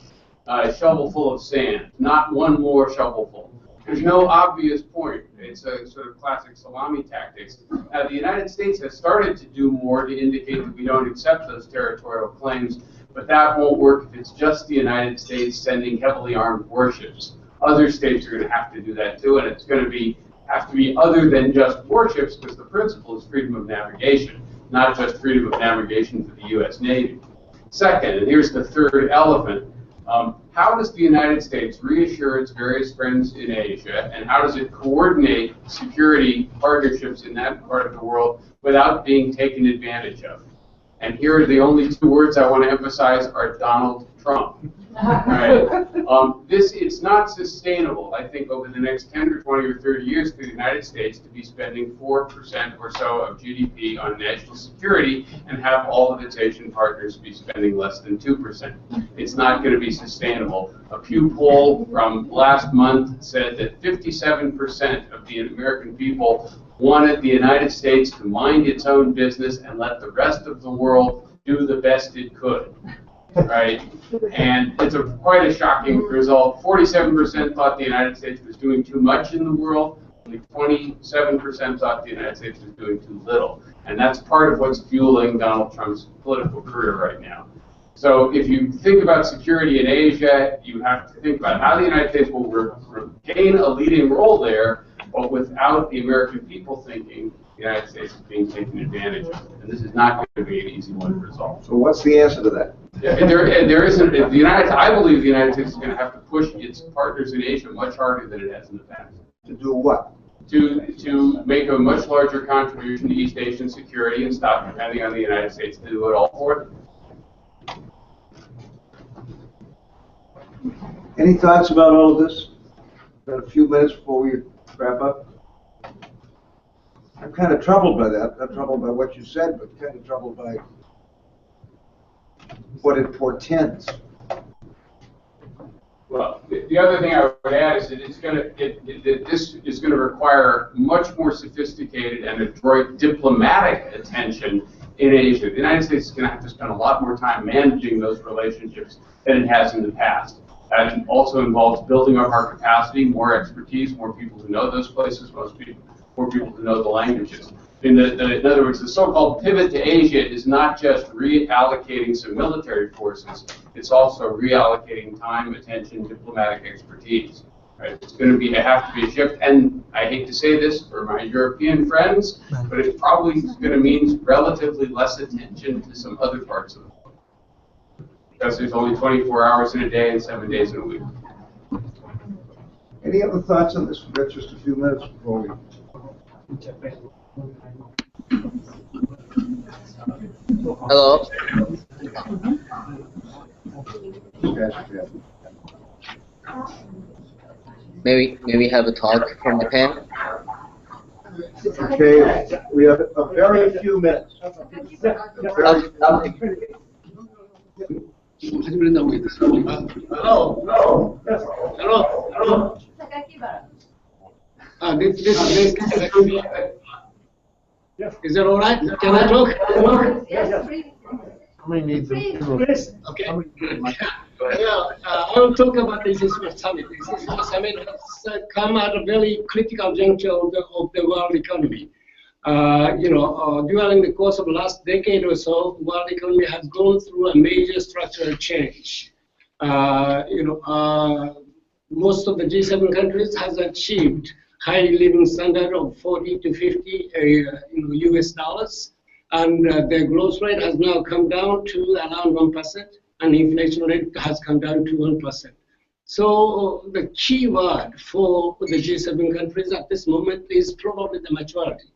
shovelful of sand, not one more shovelful? There's no obvious point. It's a sort of classic salami tactics. Now, the United States has started to do more to indicate that we don't accept those territorial claims, but that won't work if it's just the United States sending heavily armed warships. Other states are going to have to do that too, and it's going to have to be other than just warships, because the principle is freedom of navigation, not just freedom of navigation for the U.S. Navy. Second, and here's the third elephant, how does the United States reassure its various friends in Asia, and how does it coordinate security partnerships in that part of the world without being taken advantage of? And here are the only two words I want to emphasize are Donald Trump. Right? It's not sustainable, I think, over the next 10 or 20 or 30 years for the United States to be spending 4% or so of GDP on national security and have all of its Asian partners be spending less than 2%. It's not going to be sustainable. A Pew poll from last month said that 57% of the American people wanted the United States to mind its own business and let the rest of the world do the best it could. Right? And it's quite a shocking result. 47% thought the United States was doing too much in the world. Only 27% thought the United States was doing too little. And that's part of what's fueling Donald Trump's political career right now. So if you think about security in Asia, you have to think about how the United States will retain a leading role there, but without the American people thinking the United States is being taken advantage of. And this is not going to be an easy one to resolve. So what's the answer to that? There isn't. I believe the United States is going to have to push its partners in Asia much harder than it has in the past. To do what? To make a much larger contribution to East Asian security and stop depending on the United States to do it all for them. Any thoughts about all of this? Got a few minutes before we wrap up. I'm kind of troubled by that. Not troubled by what you said, but kind of troubled by what it portends. Well, the other thing I would add is that this is going to require much more sophisticated and adroit diplomatic attention in Asia. The United States is going to have to spend a lot more time managing those relationships than it has in the past. That also involves building up our capacity, more expertise, more people who know those places, more people who know the languages. In other words, the so-called pivot to Asia is not just reallocating some military forces, it's also reallocating time, attention, diplomatic expertise. Right? It's going to have to be a shift, and I hate to say this for my European friends, but it probably is going to mean relatively less attention to some other parts of the world. Because there's only 24 hours in a day and 7 days in a week. Any other thoughts on this? We've got just a few minutes before we... Hello. May we have a talk from Japan? Okay, we have a very few minutes. Hello. Is that all right? Can I talk? How many needs them? Okay. I will talk about this ISMA summit. This ISMA summit has come at a very critical juncture of the world economy. During the course of the last decade or so, the world economy has gone through a major structural change. Most of the G7 countries has achieved high living standard of 40 to 50 US dollars, and their growth rate has now come down to around 1%, and inflation rate has come down to 1%. So the key word for the G7 countries at this moment is probably the maturity.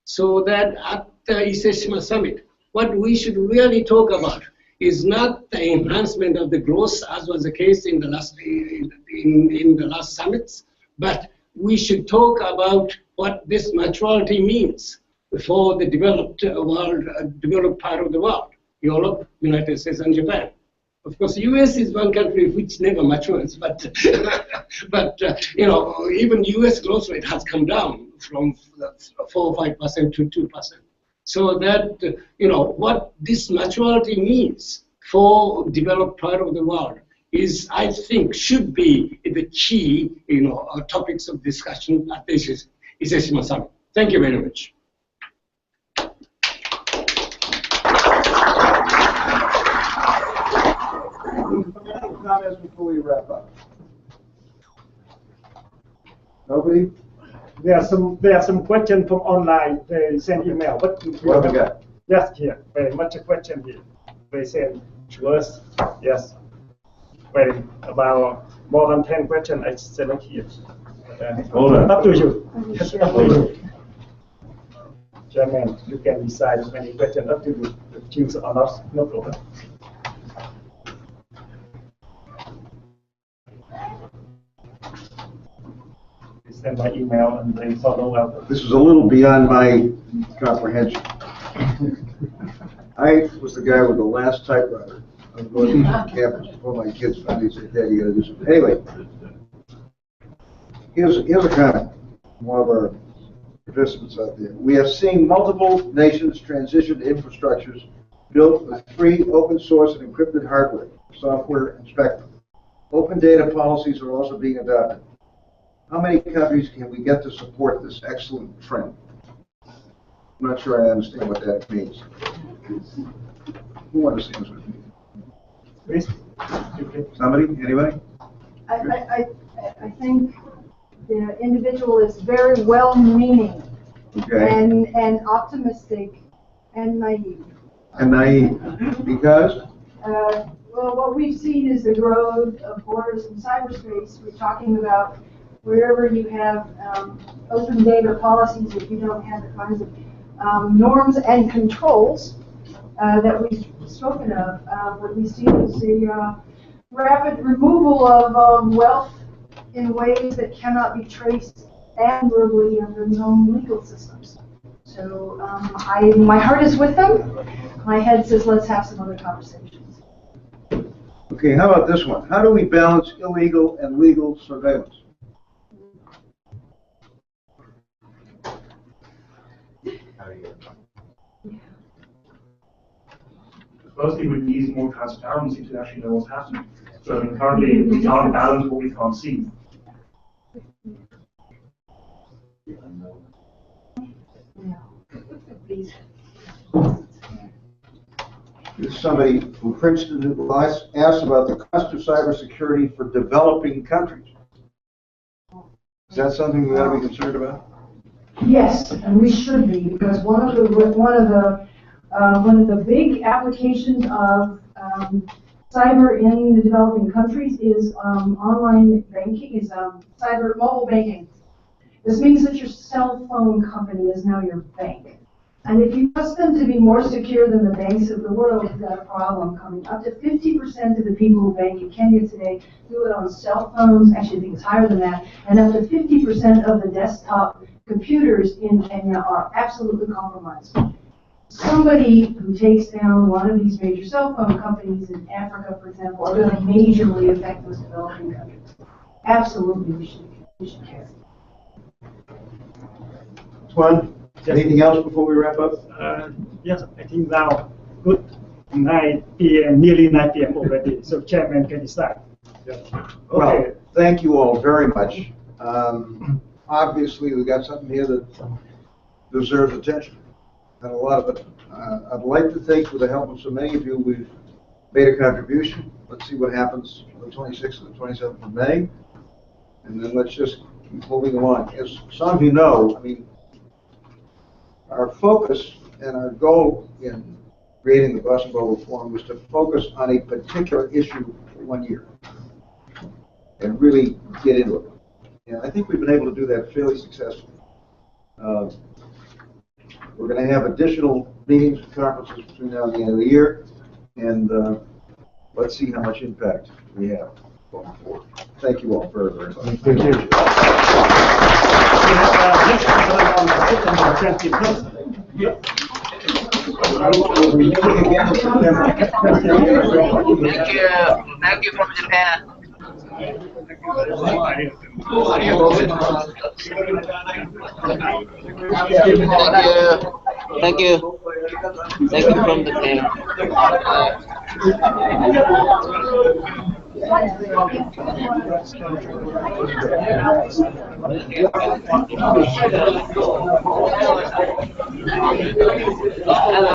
So that at the ISESMA summit, what we should really talk about is not the enhancement of the growth, as was the case in the last in the last summits, but we should talk about what this maturity means for the developed world, developed part of the world: Europe, United States, and Japan. Of course, US is one country which never matures, but even US growth rate has come down from 4 or 5% to 2%. So that what this maturity means for developed part of the world is, I think, should be the key topics of discussion at this ISESMA summit. Thank you very much. Comments before we wrap up? Nobody? There are some questions from online. They send email. What have we got? Yes, here. Very much a question here. They send to us. Yes. Very about more than 10 questions. I select here. Hold on. Up to you. Yes, up to you. Chairman, you can decide many questions. Up to you. Choose or not, no problem. Send my email and they follow up. This is a little beyond my comprehension. I was the guy with the last typewriter. I was going to the campus before my kids finally said, "Dad, you got to do something." Anyway, here's a comment from one of our participants out there. We have seen multiple nations transition to infrastructures built with free, open source, and encrypted hardware, software, and spectrum. Open data policies are also being adopted. How many countries can we get to support this excellent trend? I'm not sure I understand what that means. Who understands what it means? Please. Somebody? Anybody? I think the individual is very well-meaning and optimistic and naive. And naive. Because? Well, what we've seen is the growth of borders in cyberspace. We're talking about wherever you have open data policies, if you don't have the kinds of norms and controls that we've spoken of, what we see is the rapid removal of wealth in ways that cannot be traced admirably under known legal systems. So my heart is with them. My head says let's have some other conversations. Okay, how about this one? How do we balance illegal and legal surveillance? Firstly, we need more transparency to actually know what's happening. So currently we can't balance what we can't see. There's somebody from Princeton who asked about the cost of cybersecurity for developing countries. Is that something we ought to be concerned about? Yes, and we should be, because one of the big applications of cyber in the developing countries is online banking, is cyber mobile banking. This means that your cell phone company is now your bank. And if you trust them to be more secure than the banks of the world, you've got a problem coming. Up to 50% of the people who bank in Kenya today do it on cell phones. Actually, I think it's higher than that. And up to 50% of the desktop computers in Kenya are absolutely compromised. Somebody who takes down one of these major cell phone companies in Africa, for example, are going to majorly affect those developing countries. Absolutely, we should care. One. Anything else before we wrap up? Yes, I think now good. 9 p.m., nearly 9 p.m. already. So Chairman, can you start? Well, thank you all very much. Obviously, we got something here that deserves attention, and a lot of it. I'd like to think, with the help of so many of you, we've made a contribution. Let's see what happens on the 26th and the 27th of May, and then let's just keep moving along. As some of you know, I mean, our focus and our goal in creating the Boston Global Forum was to focus on a particular issue for 1 year and really get into it. And I think we've been able to do that fairly successfully. We're going to have additional meetings and conferences between now and the end of the year, and let's see how much impact we have going forward. Thank you all very, very much. Thank you. Next item on the agenda, Thank you from Japan. Thank you. Thank you from Japan.